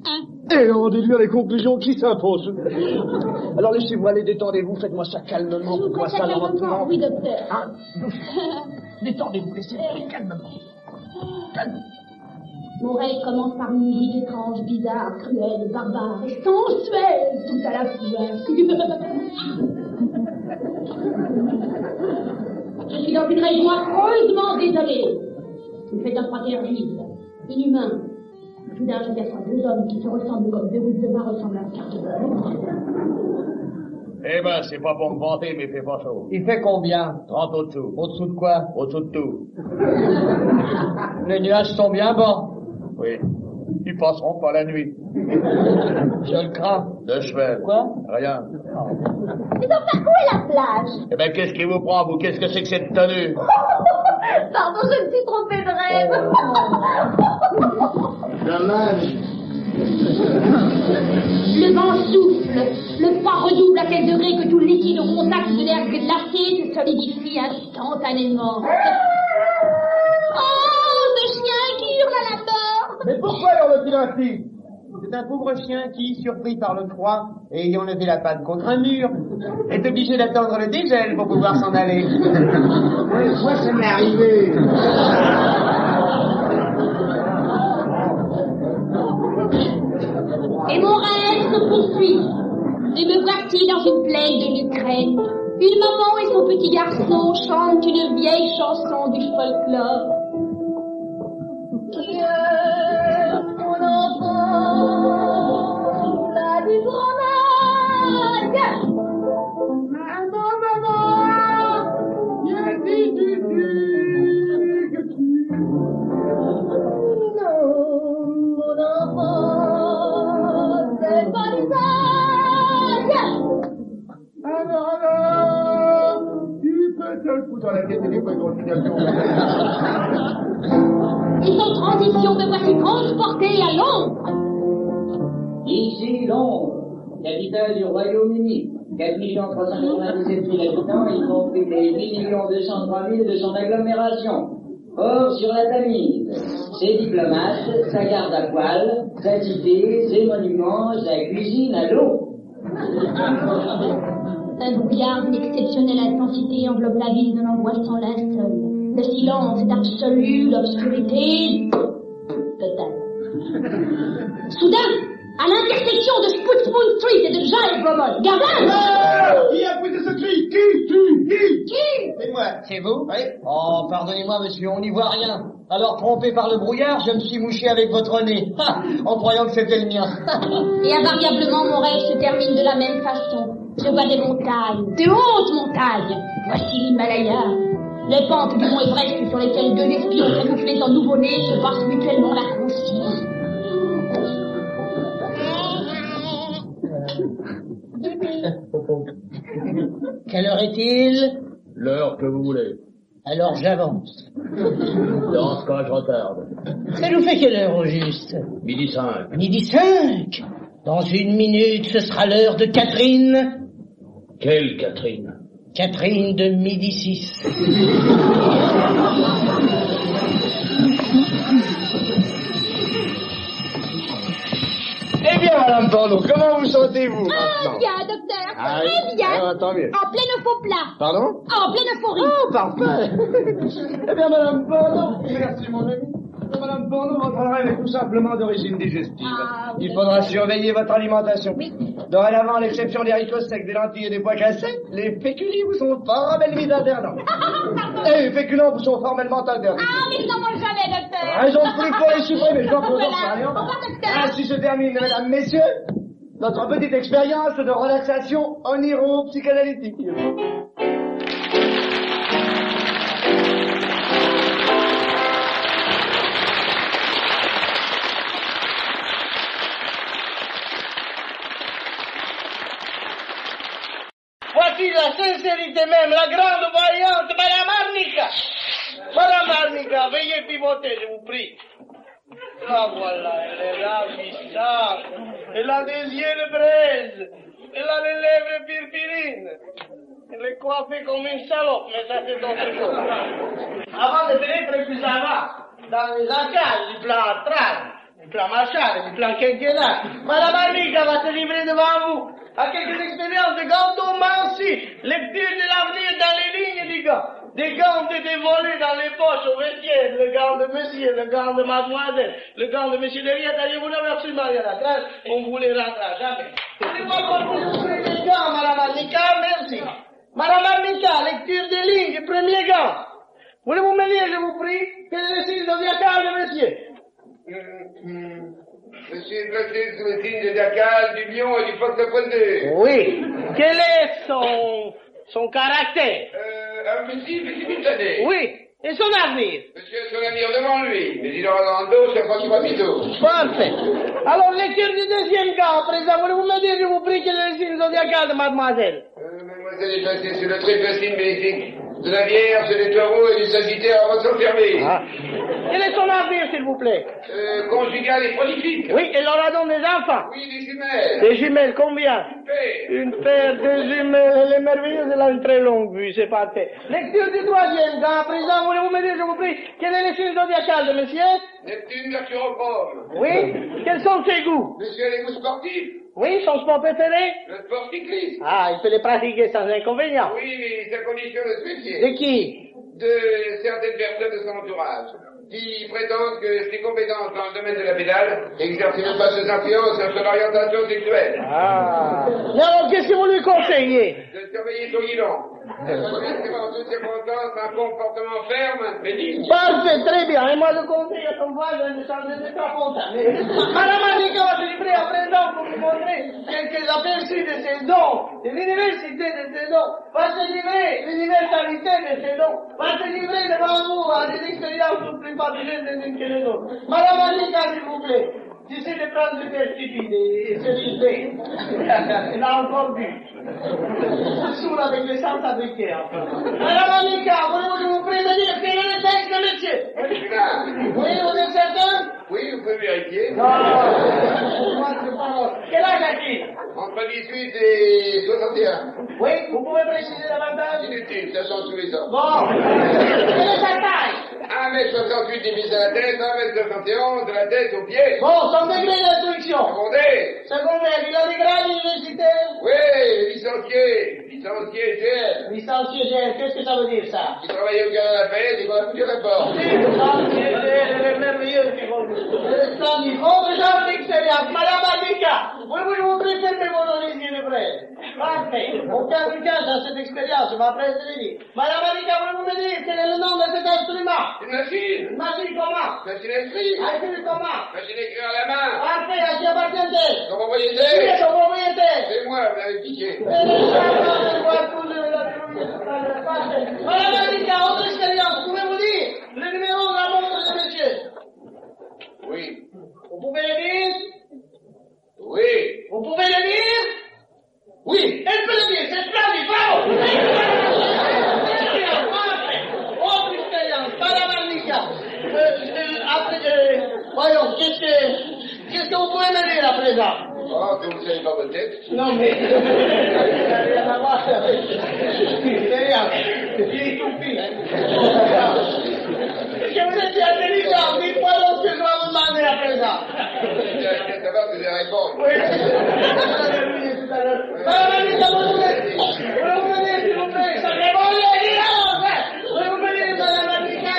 Et en déduire les conclusions qui s'imposent. Alors laissez-vous aller, détendez-vous, faites-moi ça calmement, Je vous faites-moi ferai ça ça calmement, lentement. oui, docteur. Hein, doucement. Détendez-vous, laissez-vous calmement. Calmement. Mon rêve commence par une musique étrange, bizarre, cruelle, barbare et sensuelle tout à la fois. Je suis dans une région affreusement désolée. Il fait un froid terrible, inhumain. Soudain, j'aperçois deux hommes qui se ressemblent comme deux gouttes de vin ressemblent à un quart de beurre. Eh ben, c'est pas pour me vanter, mais il fait pas chaud. Il fait combien? 30 au-dessous. Au-dessous de quoi? Au-dessous de tout. Les nuages sont bien bons. Oui. Ils passeront pas la nuit. Je le crains. De cheval. Quoi? Rien. Mais enfin, où est la plage? Eh ben, qu'est-ce qui vous prend, vous? Qu'est-ce que c'est que cette tenue? Pardon, je me suis trompée de rêve. Dommage. Le vent souffle, le froid redouble à tel degré que tout le liquide au contact de l'air glacé se solidifie instantanément. Oh, ce chien qui hurle à la mort! Mais pourquoi hurle-t-il ainsi? C'est un pauvre chien qui, surpris par le froid et ayant levé la patte contre un mur, est obligé d'attendre le dégel pour pouvoir s'en aller. Moi, ça m'est arrivé. Et mon rêve se poursuit. Et me voici dans une plaine de l'Ukraine. Une maman et son petit garçon chantent une vieille chanson du folklore. Mon enfant, la du fromage. Maman, viens vite non, mon enfant, c'est pas du sage. Tu peux te le foutre dans la tête et les continuations. Et sans transition, me voici transporté à Londres. Ici, Londres, capitale du Royaume-Uni. 4 397 000 habitants, y compris les 8 203 000 de son agglomération. Or, sur la Tamise, ses diplomates, sa garde à poil, sa cité, ses monuments, sa cuisine à l'eau. Un brouillard d'une exceptionnelle intensité enveloppe la ville d'un angoissant linceul. Le silence est absolu, l'obscurité totale. Soudain, à l'intersection de Spootspoon Street et de Giles Bromwell, Gavin! Qui a poussé ce cri? Qui? C'est moi. C'est vous? Oui. Oh, pardonnez-moi, monsieur, on n'y voit rien. Alors, trompé par le brouillard, je me suis mouché avec votre nez, en croyant que c'était le mien. Et invariablement, mon rêve se termine de la même façon. Je vois des montagnes, de hautes montagnes. Voici l'Himalaya. Les pentes du mont Everest sur lesquelles deux espions camouflés en nouveau-nés se passent mutuellement la consigne. Quelle heure est-il? L'heure que vous voulez. Alors j'avance. Dans ce cas, je retarde. Ça nous fait quelle heure au juste? 12h05. 12h05. Dans 1 minute, ce sera l'heure de Catherine. Quelle Catherine? Catherine de 12h06. Eh bien, Madame Bordeaux, comment vous sentez-vous maintenant? Bien, docteur, Ah, très oui. bien. Ah, tant mieux. En pleine faux plat. Pardon? En pleine euphorie. Oh, parfait. Eh bien, Madame Bordeaux, merci mon ami. Madame Bordeaux, votre rêve est tout simplement d'origine digestive. Ah, oui. Il faudra surveiller votre alimentation. Oui. Dorénavant, à l'exception des haricots secs, des lentilles et des pois cassés, les féculents vous sont formellement interdits. Et les féculents vous sont formellement interdits. Ah, mais je n'en mange jamais, docteur. Raison de plus pour les supprimer, je dois vous Voilà. Au revoir, docteur. Ainsi se termine, mesdames, messieurs, notre petite expérience de relaxation oniro-psychanalytique. Voici la sincérité même, la grande voyante, Madame Arnica. Madame Arnica, veuillez pivoter, je vous prie. Ah, voilà, elle est ravissante. Elle a des yeux de braise. Elle a les lèvres purpurines. Elle est coiffée comme une salope, mais ça c'est autre chose. Avant de pénétrer plus avant, dans les arcanes du plan astral, du plan Marshall, du plan quinquennal, Madame Arnica va se livrer devant vous à quelques expériences de gantomancie, lecture de l'avenir dans les lignes du gant. Des gants ont été volés dans les poches au vestiaire, le gant de monsieur, le gant de mademoiselle, le gant de monsieur derrière, d'ailleurs vous n'avez absolument rien à faire, on vous les rendra jamais. Voulez-vous encore vous ouvrir les gants, Madame Arnica? Merci. Madame Arnica, lecture des lignes, premier gant. Voulez-vous me dire, je vous prie, quel est le signe zodiacal de monsieur? Je suis placé sous le signe zodiacal du lion et du phoque de pointe. Oui. Quel est son caractère? Impulsif et simultané. Oui. Et son avenir? Monsieur a son avenir devant lui, mais il aura dans le dos chaque fois qu'il va bito. Parfait. Alors, lecture du deuxième cas. À présent, voulez-vous me dire, je vous prie, quel est le signe zodiacal de mademoiselle? Mademoiselle est placée sur le triple signe bénéfique de la Vierge, des Taureaux et du Sagittaire avant de s'enfermer. Ah. Quel est son avenir, s'il vous plaît? Conjugal et prolifique. Oui, elle aura donc des enfants. Oui, des jumelles. Des jumelles, combien? Une paire. Une paire de jumelles, elle est merveilleuse, elle a une très longue vue, c'est parfait. Lecture du troisième cas. À présent, voulez-vous me dire, je vous prie, quel est le signe zodiacal de monsieur? Neptune, Mercure au pôle. Oui. Quels sont ses goûts? Monsieur a les goûts sportifs. Oui, son sport préféré? Le sport cycliste. Ah, il peut les pratiquer sans inconvénient. Oui, mais c'est à condition de se méfier. De qui? De certaines personnes de son entourage qui prétendent que ses compétences dans le domaine de la pédale exercent même pas ses influences sur son orientation sexuelle. Ah. Mais alors, qu'est-ce que vous lui conseillez? De surveiller son guidon. En toutes circonstances, un comportement ferme, mais digne. Parfait, très bien. Et moi, je conseille à ton voisin de changer de comportement. Madame Arnica va se livrer à présent pour vous montrer quelques aperçus de ses dons, de l'université de ses dons. Va se livrer l'universalité de ses dons. Va se livrer devant vous à des expériences plus fabuleuses les unes que les autres. Madame Arnica, s'il vous plaît. J'essaie de prendre du air stupide et se livrer. Elle a encore bu. Se saoule avec les sans fabriqués, enfin. Madame Arnica, voulez-vous vous prie de dire quel est le texte de monsieur? Oui, vous êtes certain? Oui, vous pouvez vérifier. Non, moi, je parle. Quel âge a-t-il? Entre 18 et 61. Oui, vous pouvez préciser davantage? Inutile, ça sent tous les ans. Bon. Quelle est sa taille? 1m68 divisé à la tête, 1m71 de la tête aux pieds. Bon, son degré d'instruction? Secondaire. Secondaire, il a des grades universitaires? Oui, licencié GL. Licencié GL, qu'est-ce que ça veut dire, ça? Qui travaillait au Canada Fayette et qu'on a foutu rapport. Licencié GL, elle est merveilleuse, qui vont dire. Splendide. Autre genre d'expérience, Madame Arnica, voulez-vous vous préférer vos yeux de braise? Parfait. Aucun blocage dans cette expérience, je m'apprête de le dire. Madame Arnica, voulez-vous me dire quel est le nom de cet instrument? comment? Une machine. Une machine comment? Machine à écrire. À écrire comment? Machine à écrire à la main. Après, à qui appartient-elle? Son propriété. Qui est son propriétaire? C'est moi, vous l'avez piqué. Madame Annika, autre expérience, pouvez-vous dire le numéro de la montre de monsieur? Oui. Vous pouvez le dire? Oui. Vous pouvez le dire? Oui. Elle peut le dire, c'est splendide, bravo! Autre expérience, Madame Annika. Voyons, qu'est-ce que vous pouvez me dire à présent? Oh, que vous savez pas votre tête. Non, mais... ça n'a rien à voir avec... C'est rien. Il est tout petit. Que vous êtes intelligent, dites-moi donc ce que je dois vous demander à présent. C'est savoir que je vais répondre. Oui, tout à l'heure. Madame Annika, vous me dire, s'il vous plaît, ça fait bon, vous me dire, Madame Annika,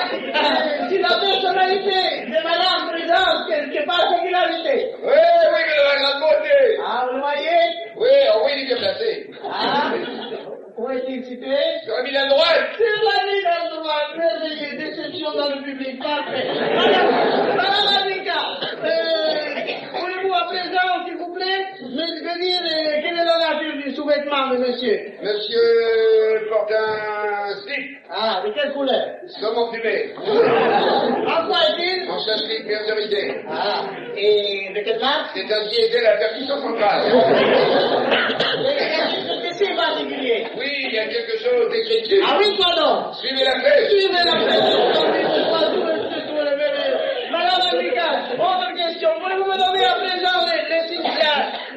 si la personnalité de Madame présente, quelque particularité. Oui, oui, mais de la grande beauté. Ah, vous le voyez? Oui, oh oui, il est bien placé. Ah, où est-il situé? Sur la ville à droite. Sur la ligne à droite, merveilleux, déception dans le public, parfait. Madame Annika, voulez-vous à présent, s'il vous plaît, me dire quelle est la nature du sous-vêtement de monsieur? Monsieur porte un slip. Ah, de quelle couleur? Saumon fumé. En quoi est-il? En slip persévérité. Ah, et de quelle marque? C'est un diesel à percussion centrale. Qu'est-ce que c'est particulier? Oui, il y a quelque chose d'écrit dessus. Ah oui, quoi donc? Suivez la flèche. Suivez la flèche. Madame Annika, autre question. Pouvez-vous me donner à présent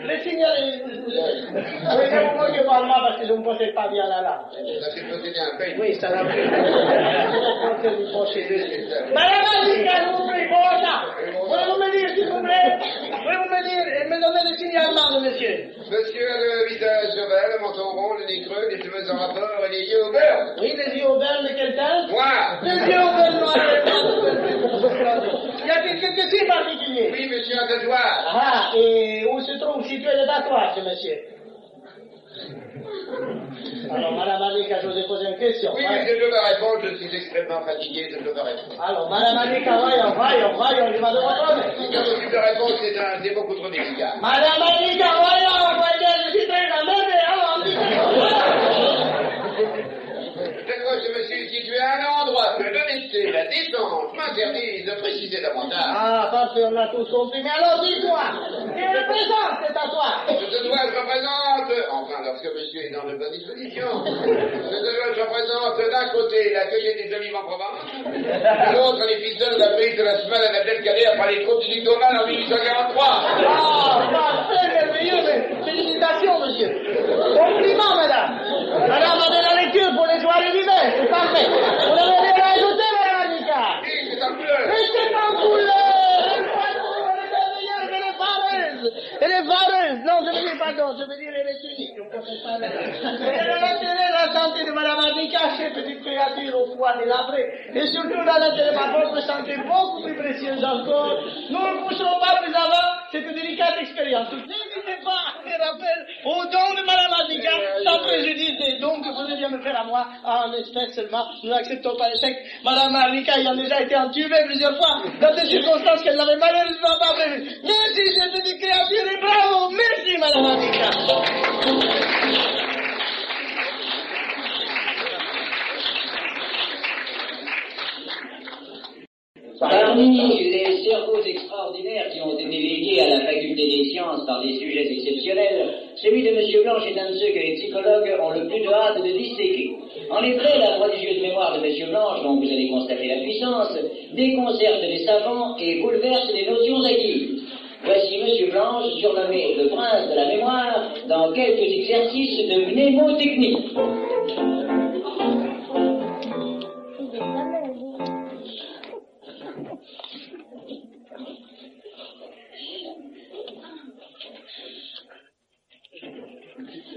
les signes... Oui, ne vous moquez pas de moi parce que je ne possède pas bien la langue. Ça s'est possédé un pain. Oui, ça l'a fait. Madame Annika, je vous prie, bon ça. Pouvez-vous me dire, s'il vous plaît, pouvez-vous me dire et me donner le signalement de monsieur? Monsieur a le visage ovale, le menton rond, le nez creux, les cheveux en rapport et les yeux au beurre. Oui, les yeux au beurre de quel teint? Noir. Les yeux au beurre noir. Y a-t-il quelque chose particulier? Oui, monsieur, un tatouage. Ah, et où se trouve situé le tatouage, monsieur? Alors, Madame Annika, je vous ai posé une question. Oui, mais je peux pas répondre, je suis extrêmement fatigué, je ne peux pas répondre. Alors, Madame Annika, voyons, il va devoir répondre. Si je m'occupe de répondre, c'est beaucoup trop délicat. Madame Annika, voyons, je suis très emmerdé, alors, Je me suis situé à un endroit que l'honnêteté, la décence m'interdisent de préciser davantage. Ah, parfait, on a tous compris. Mais alors, dites-moi, quel représente cet tatouage? Ce tatouage représente, enfin, lorsque monsieur est dans de bonnes dispositions, ce tatouage représente d'un côté la cueillette des olives en Provence, de l'autre l'épisode de la prise de la semaine à Abdelkader par les troupes du duc d'Oman en 1843. Ah, parfait, merveilleux, mais félicitations, monsieur. Compliment, madame. Madame a de la lecture pour les soirées d'hiver, c'est parfait. Vous n'avez rien à ajouter, Madame Annika? Oui, c'est en couleur. Mais c'est en couleur! Elle est vareuse! Non, je veux dire, pardon, je veux dire, elle est unique. On peut pas l'intérêt de la santé de Madame Annika, ces petites créatures au foie délabré, et surtout dans l'intérêt de votre santé beaucoup plus précieuse encore. Nous ne pousserons pas plus avant cette délicate expérience. N'hésitez pas à faire appel aux dons de Madame Annika, sans préjudice des dons que vous deviez me faire à moi, en espèces seulement. Nous n'acceptons pas l'échec. Madame Annika ayant déjà été entubée plusieurs fois, dans des circonstances qu'elle n'avait malheureusement pas prévues. Merci, cette petite créature, et bravo! Merci, Madame Annika! Parmi les cerveaux extraordinaires qui ont été légués à la faculté des sciences par des sujets exceptionnels, celui de M. Blanche est un de ceux que les psychologues ont le plus de hâte de disséquer. En effet, la prodigieuse mémoire de M. Blanche, dont vous allez constater la puissance, déconcerte les savants et bouleverse les notions acquises. Voici M. Blanche, surnommé le prince de la mémoire, dans quelques exercices de mnémotechnique.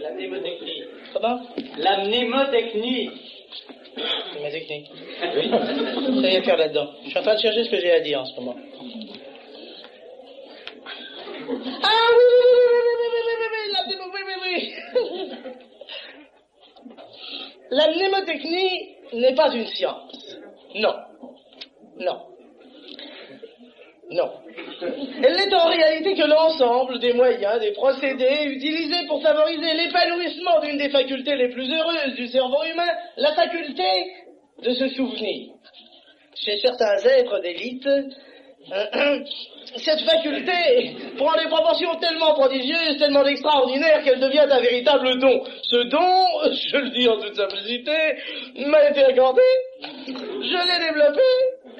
La mnémotechnie. Comment? La mnémotechnie. Mnémotechnie. Oui. Ça y est, faire là-dedans. Je suis en train de chercher ce que j'ai à dire en ce moment. Ah oui, la mnémotechnie n'est pas une science. Non. Non. Non. Elle n'est en réalité que l'ensemble des moyens, des procédés utilisés pour favoriser l'épanouissement d'une des facultés les plus heureuses du cerveau humain, la faculté de se souvenir. Chez certains êtres d'élite, cette faculté prend des proportions tellement prodigieuses, tellement extraordinaires qu'elle devient un véritable don. Ce don, je le dis en toute simplicité, m'a été accordé, je l'ai développé,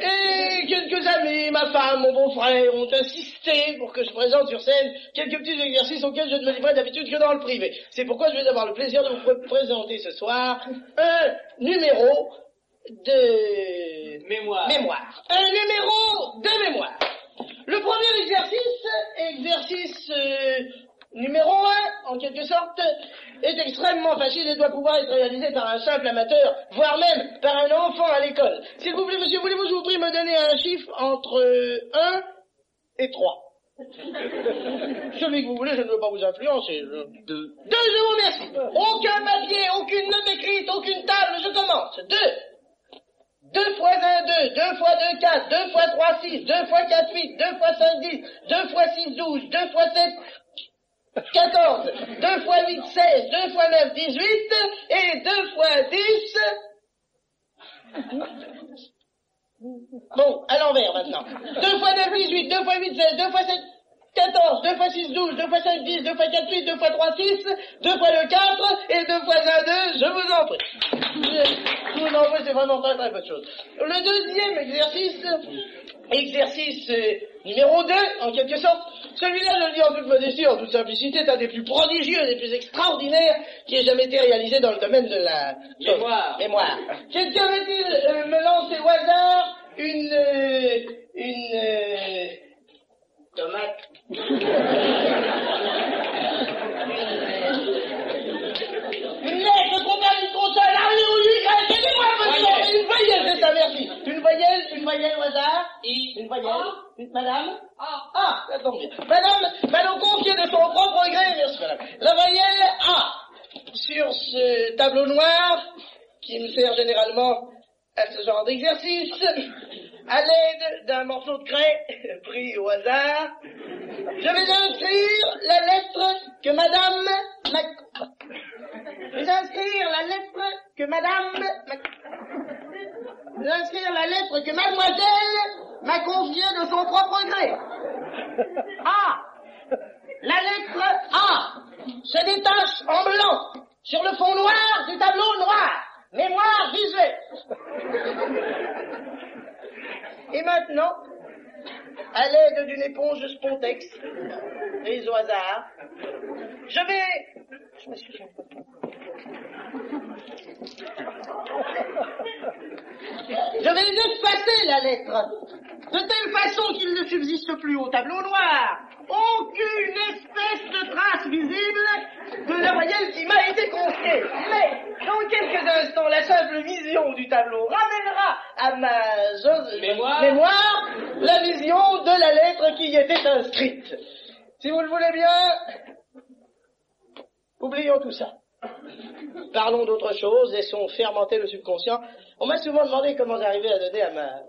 et quelques amis, ma femme, mon beau-frère ont insisté pour que je présente sur scène quelques petits exercices auxquels je ne me livrais d'habitude que dans le privé. C'est pourquoi je vais avoir le plaisir de vous présenter ce soir un numéro de mémoire. Un numéro de mémoire. Le premier exercice numéro 1, en quelque sorte, est extrêmement facile et doit pouvoir être réalisé par un simple amateur, voire même par un enfant à l'école. S'il vous plaît, monsieur, voulez-vous, je vous prie, me donner un chiffre entre 1 et 3. Celui que vous voulez, je ne veux pas vous influencer. 2, je vous remercie. Aucun papier, aucune note écrite, aucune table, je commence. 2. 2 fois 1, 2, 2 fois 2, 4, 2 fois 3, 6, 2 fois 4, 8, 2 fois 5, 10, 2 fois 6, 12, 2 fois 7, 14, 2 fois 8, 16, 2 fois 9, 18, et 2 fois 10... Bon, à l'envers maintenant. 2 fois 9, 18, 2 fois 8, 16, 2 fois 7, 14, 2 fois 6, 12, 2 fois 5, 10, 2 fois 4, 8, 2 fois 3, 6, 2 fois le 4, et 2 fois 1, 2, je vous en prie. Je vous en prie, c'est vraiment très très peu de choses. Le deuxième exercice numéro 2, en quelque sorte, celui-là, je le dis en toute modestie, en toute simplicité, est un des plus prodigieux, des plus extraordinaires qui ait jamais été réalisé dans le domaine de la mémoire. Quelqu'un veut-il me lancer au hasard une tomate? Une lettre, combien une console? Ah oui, aidez-moi, monsieur! Une voyelle, c'est ça, merci. Une voyelle au hasard? Une voyelle? Madame? Ah, ça tombe bien. Madame m'a donc confié de son propre gré, merci madame. La voyelle A. Sur ce tableau noir, qui me sert généralement à ce genre d'exercice, à l'aide d'un morceau de craie pris au hasard, je vais inscrire la lettre que madame m'a... Je vais inscrire la lettre que mademoiselle m'a confiée de son propre gré. A. La lettre A se détache en blanc sur le fond noir du tableau noir. Mémoire visuelle. Et maintenant, à l'aide d'une éponge spontex, prise au hasard, je me suis fait un peu de... Je vais espacer la lettre, de telle façon qu'il ne subsiste plus au tableau noir aucune espèce de trace visible de la voyelle qui m'a été confiée. Mais, dans quelques instants, la simple vision du tableau ramènera à ma mémoire la vision de la lettre qui y était inscrite. Si vous le voulez bien, oublions tout ça. Parlons d'autre chose, laissons fermenter le subconscient. On m'a souvent demandé comment j'arrivais à donner à ma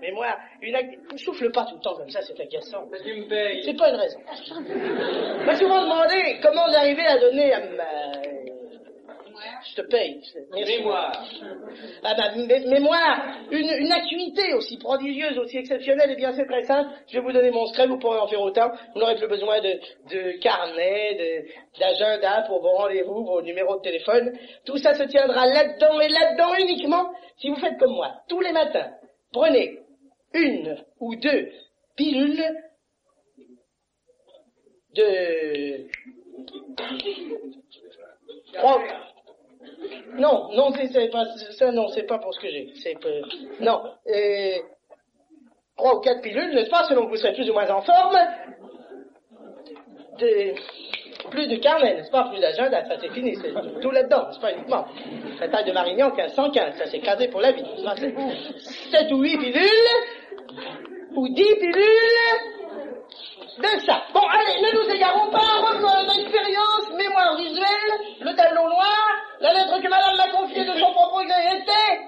mémoire. Ne souffle pas tout le temps comme ça, c'est agaçant. Parce que tu me payes. C'est pas une raison. On m'a souvent demandé comment j'arrivais à donner à ma... Je te paye. Mémoire. À ma mémoire, une acuité aussi prodigieuse, aussi exceptionnelle, et bien c'est très simple. Je vais vous donner mon secret, vous pourrez en faire autant. Vous n'aurez plus besoin de carnet, d'agenda pour vos rendez-vous, vos numéros de téléphone. Tout ça se tiendra là-dedans et là-dedans uniquement si vous faites comme moi. Tous les matins, prenez 1 ou 2 pilules de... Non, c'est pas ça, non, c'est pas pour ce que j'ai. Non, 3 ou 4 pilules, n'est-ce pas, selon que vous serez plus ou moins en forme. Plus de carnet, n'est-ce pas, plus d'agenda, ça c'est fini, c'est tout là-dedans, n'est-ce pas, uniquement. La taille de Marignan, 1515, ça c'est casé pour la vie, n'est-ce pas, 7 ou 8 pilules, ou 10 pilules de ça. Bon, allez, ne nous égarons pas, revenons l'expérience, mémoire visuelle, le tableau noir, la lettre que madame m'a confiée de son propre gré était...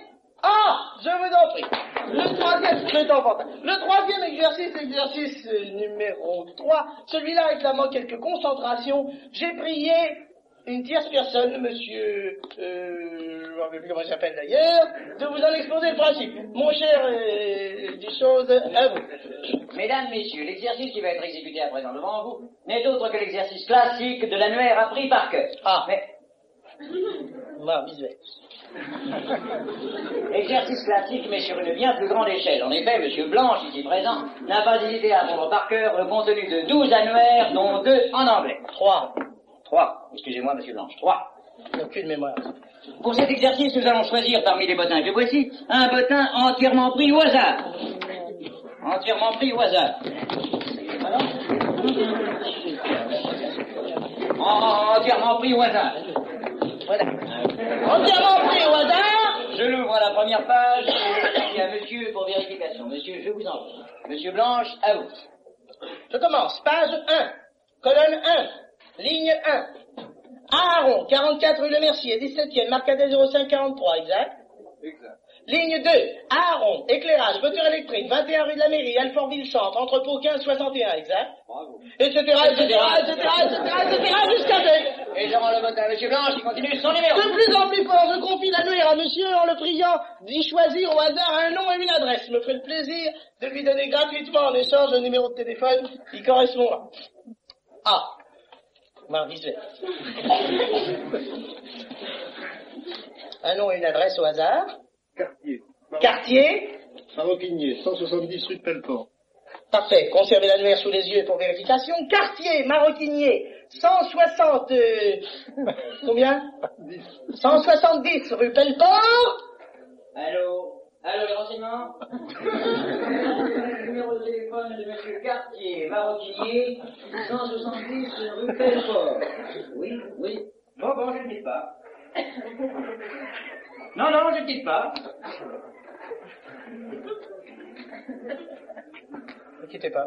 Ah, je vous en prie. Le troisième exercice numéro 3, celui-là réclamant quelques concentrations, j'ai prié une tierce personne, monsieur, je ne sais plus comment il s'appelle d'ailleurs, de vous en exposer le principe. Mon cher, des choses à vous. Mesdames, messieurs, l'exercice qui va être exécuté à présent devant vous n'est autre que l'exercice classique de l'annuaire appris par cœur. Ah. Mais... Bah, visuel. Exercice classique, mais sur une bien plus grande échelle. En effet, monsieur Blanche, ici présent, n'a pas hésité à apprendre par cœur le contenu de 12 annuaires, dont 2 en anglais. 3. Excusez-moi, monsieur Blanche, 3. Aucune mémoire. Pour cet exercice, nous allons choisir parmi les bottins que voici un bottin entièrement pris au hasard. Entièrement pris au hasard. Entièrement pris au hasard. Voilà. Entièrement pris au hasard. Je l'ouvre à la première page et à monsieur pour vérification. Monsieur, je vous en prie. Monsieur Blanche, à vous. Je commence. Page 1. Colonne 1. Ligne 1. Aaron, 44 rue Le Mercier, 17e, Marcadet 0543, exact? Exact. Ligne 2. Aaron, éclairage, voiture électrique, 21 rue de la Mairie, Alfortville Centre, entrepôt 1561, exact? Bravo. Etc. jusqu'à Z. Et je rends le bottin à monsieur Blanche, qui continue son numéro. De plus en plus fort, je confie l'annuaire à monsieur en le priant d'y choisir au hasard un nom et une adresse. Je me ferai le plaisir de lui donner gratuitement en échange le numéro de téléphone qui correspond là. Ah. Visuel. Un nom et une adresse au hasard. Quartier. Maroquinier, 170 rue de Pelleport. Parfait. Conservez l'annuaire sous les yeux pour vérification. Quartier, Maroquinier, 160... combien 170 rue Pelleport. Allô, les renseignements? Le numéro de téléphone de monsieur Cartier, Maroquinier, 170 rue Pelleport. Oui. Bon, je ne quitte pas. Non, je ne quitte pas. Ne quittez pas.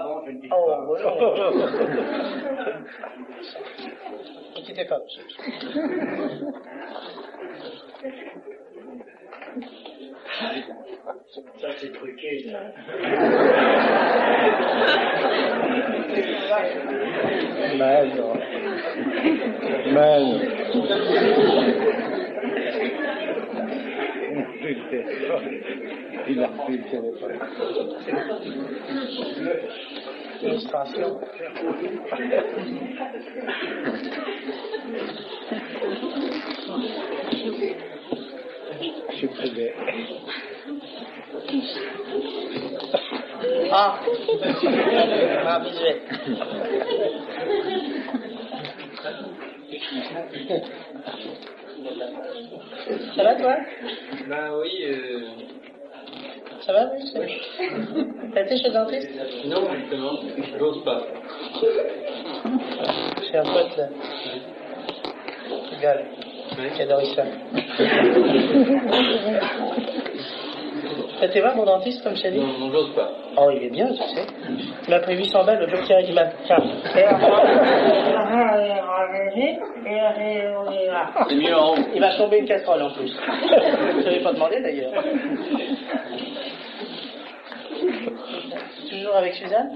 Bon, je ne quitte pas. Ne quittez pas, monsieur. Ça, c'est truqué, ça. Mano. Il a repris le téléphone. Illustration. Je suis privé. Visuel. Ça va, toi? Ben oui, Ça va, oui? T'as été chez le dentiste? non, justement, j'ose pas. J'ai un pote, là. Gal. Qui adore ça. T'as été voir mon dentiste, comme je t'ai dit? Non, j'ose pas. Oh, il est bien, tu sais. Il m'a pris 800 balles, le jour qui il m'a... Tiens. C'est mieux en haut. Il m'a tombé une casserole, en plus. Je t'avais pas demandé, d'ailleurs. Toujours avec Suzanne?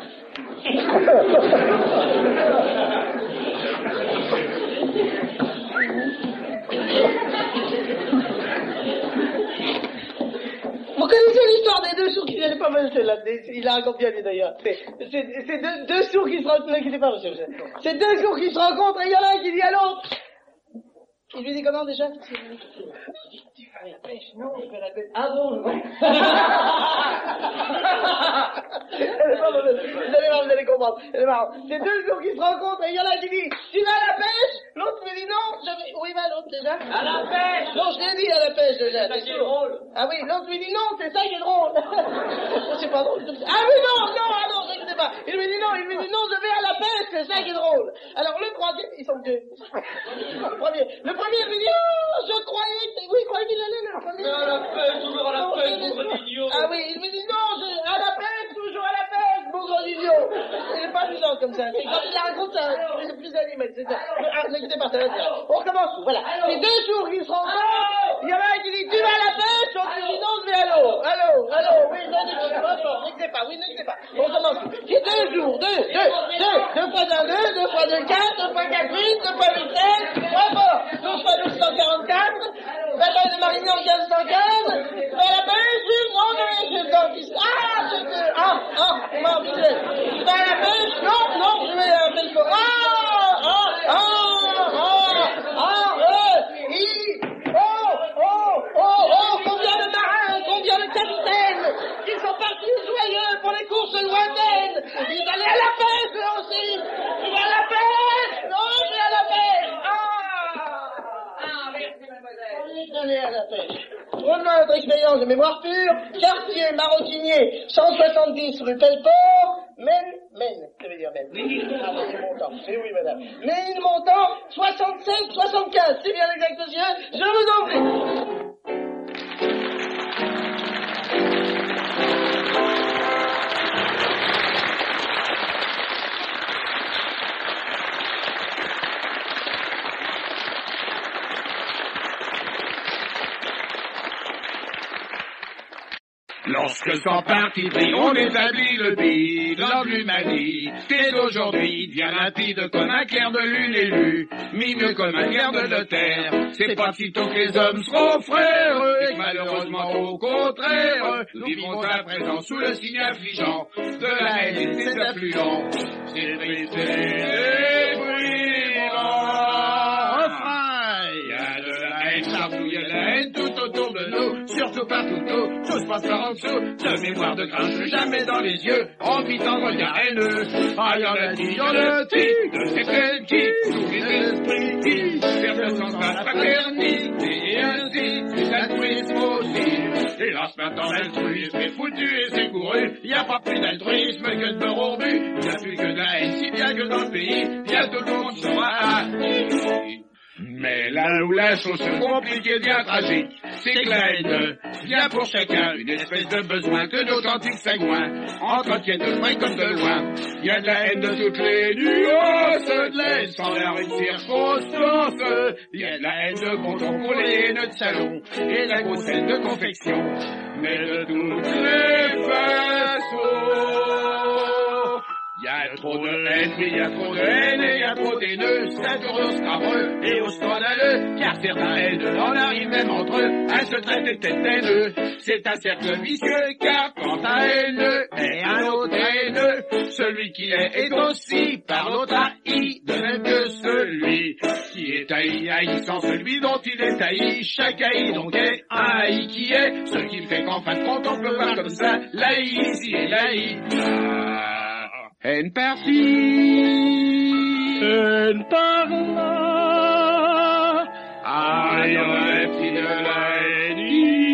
Vous connaissez l'histoire des deux sourds qui n'allaient pas mal, celle-là. Il a raconté bien, lui, d'ailleurs. C'est deux sourds qui se rencontrent. Ne quittez pas, monsieur. C'est deux sourds qui se rencontrent et il y en a un qui dit à l'autre. Il lui dit comment déjà? Tu fais la pêche? Non, je fais la pêche. Ah bon? Elle est pas mauvaise. Vous allez comprendre. Elle est marrante. C'est deux sourds qui se rencontrent et il y en a un qui dit tu vas à la pêche? L'autre lui dit non, je vais... Où il va l'autre déjà? À la pêche! Non, je l'ai dit à la pêche déjà. C'est drôle. Ah oui, l'autre lui dit non, c'est ça qui est drôle. C'est pas drôle. Ah oui, non, ne t'inquiétez pas. Il lui dit non, je vais à la pêche, c'est ça qui est drôle. Alors le troisième, ils sont deux. Le premier lui dit oh, je croyais qu'il allait le premier. Mais à la pêche, toujours à la pêche, vous êtes idiot. Ah oui, il lui dit non, à la pêche, toujours à la pêche. Bon, gros idiot. Il est pas amusant comme ça. C'est quand il la raconte, c'est plus animé, c'est ça. Ah, n'inquiétez pas, ça va être. On recommence tout, voilà. C'est 2 jours qu'ils se rencontrent. Il y en a un qui dit, tu vas à la pêche, l'autre qui dit, non, je vais à l'eau. Allô, oui, non, n'inquiétez pas, oui, n'inquiétez pas. On recommence tout. C'est 2 jours, 2 fois 1, 2, 2 fois 2, 4, 2 fois 4, 8, 2 fois 8, 13, 3 fois 12 fois 12, 144, bataille de Marignan, 1515, tu vas à la pêche, oui, non, je vais dans le fils. Tu vas à la pêche, non, je vais à la pêche. Combien de marins, combien de capitaines, ils sont partis joyeux pour les courses lointaines. Ils allaient à la pêche, eux aussi. Tu vas à la pêche? Non, je vais à la pêche. Merci, mademoiselle. On est allé à la pêche. Revenons à notre expérience de mémoire pure. Quartier maroquinier, 170 rue Pelleport, Maine, ça veut dire Maine. Ménilmontant. Oui, madame. Ménilmontant, 76-75. C'est bien l'exact, monsieur. Je vous en prie. Lorsque sans parti pris, on établit le bilan de l'humanité d'aujourd'hui, devient limpide comme un clair de lune élu, mieux comme un clair de notaire. C'est pas sitôt que les hommes seront frères, et que malheureusement au contraire, nous vivons à présent sous le signe affligeant de la haine et ses affluents. C'est triste et refrain, il y a de la haine partout, il y a de la haine tout autour de nous, surtout partout, tout se passe par en dessous, de mémoire de crainte, jamais dans les yeux, envie d'en regard haineux. Ah, y'en a dit, de ces peines qui, tous les esprits qui, perdent le sens de la fraternité, et ainsi, l'altruisme aussi. Hélas, maintenant, l'altruisme est foutu et c'est couru, y a pas plus d'altruisme que de beurre au but, y a plus que de la haine, si bien que dans le pays, bientôt le monde sera ici. Mais là où la chose se complique et bien tragique, c'est que la haine vient pour chacun une espèce de besoin que d'authentiques sagouins entretiennent de près comme de loin. Il y a de la haine de toutes les nuances, de la haine sans la circonstance. Il y a de la haine de bonton pour les haines de salon et la grosse haine de confection. Mais de toutes les façons, il y a trop de haine, mais il y a trop de haine, et il y a trop d'haineux, ça tourne au scrabeux et au scandaleux, car certains haineux en arrivent même entre eux à se traiter de tête haineux. C'est un cercle vicieux, car quand un haineux est un autre haineux, celui qui est aussi par l'autre haï, de même que celui qui est haï, haïssant celui dont il est haï. Chaque haï donc est un haï qui est, ce qui fait qu'en fin de compte on peut voir comme ça, l'haï ici et l'haï là. Haine par-ci, haine par-là, ah, y'en a pris de la haine ici-bas.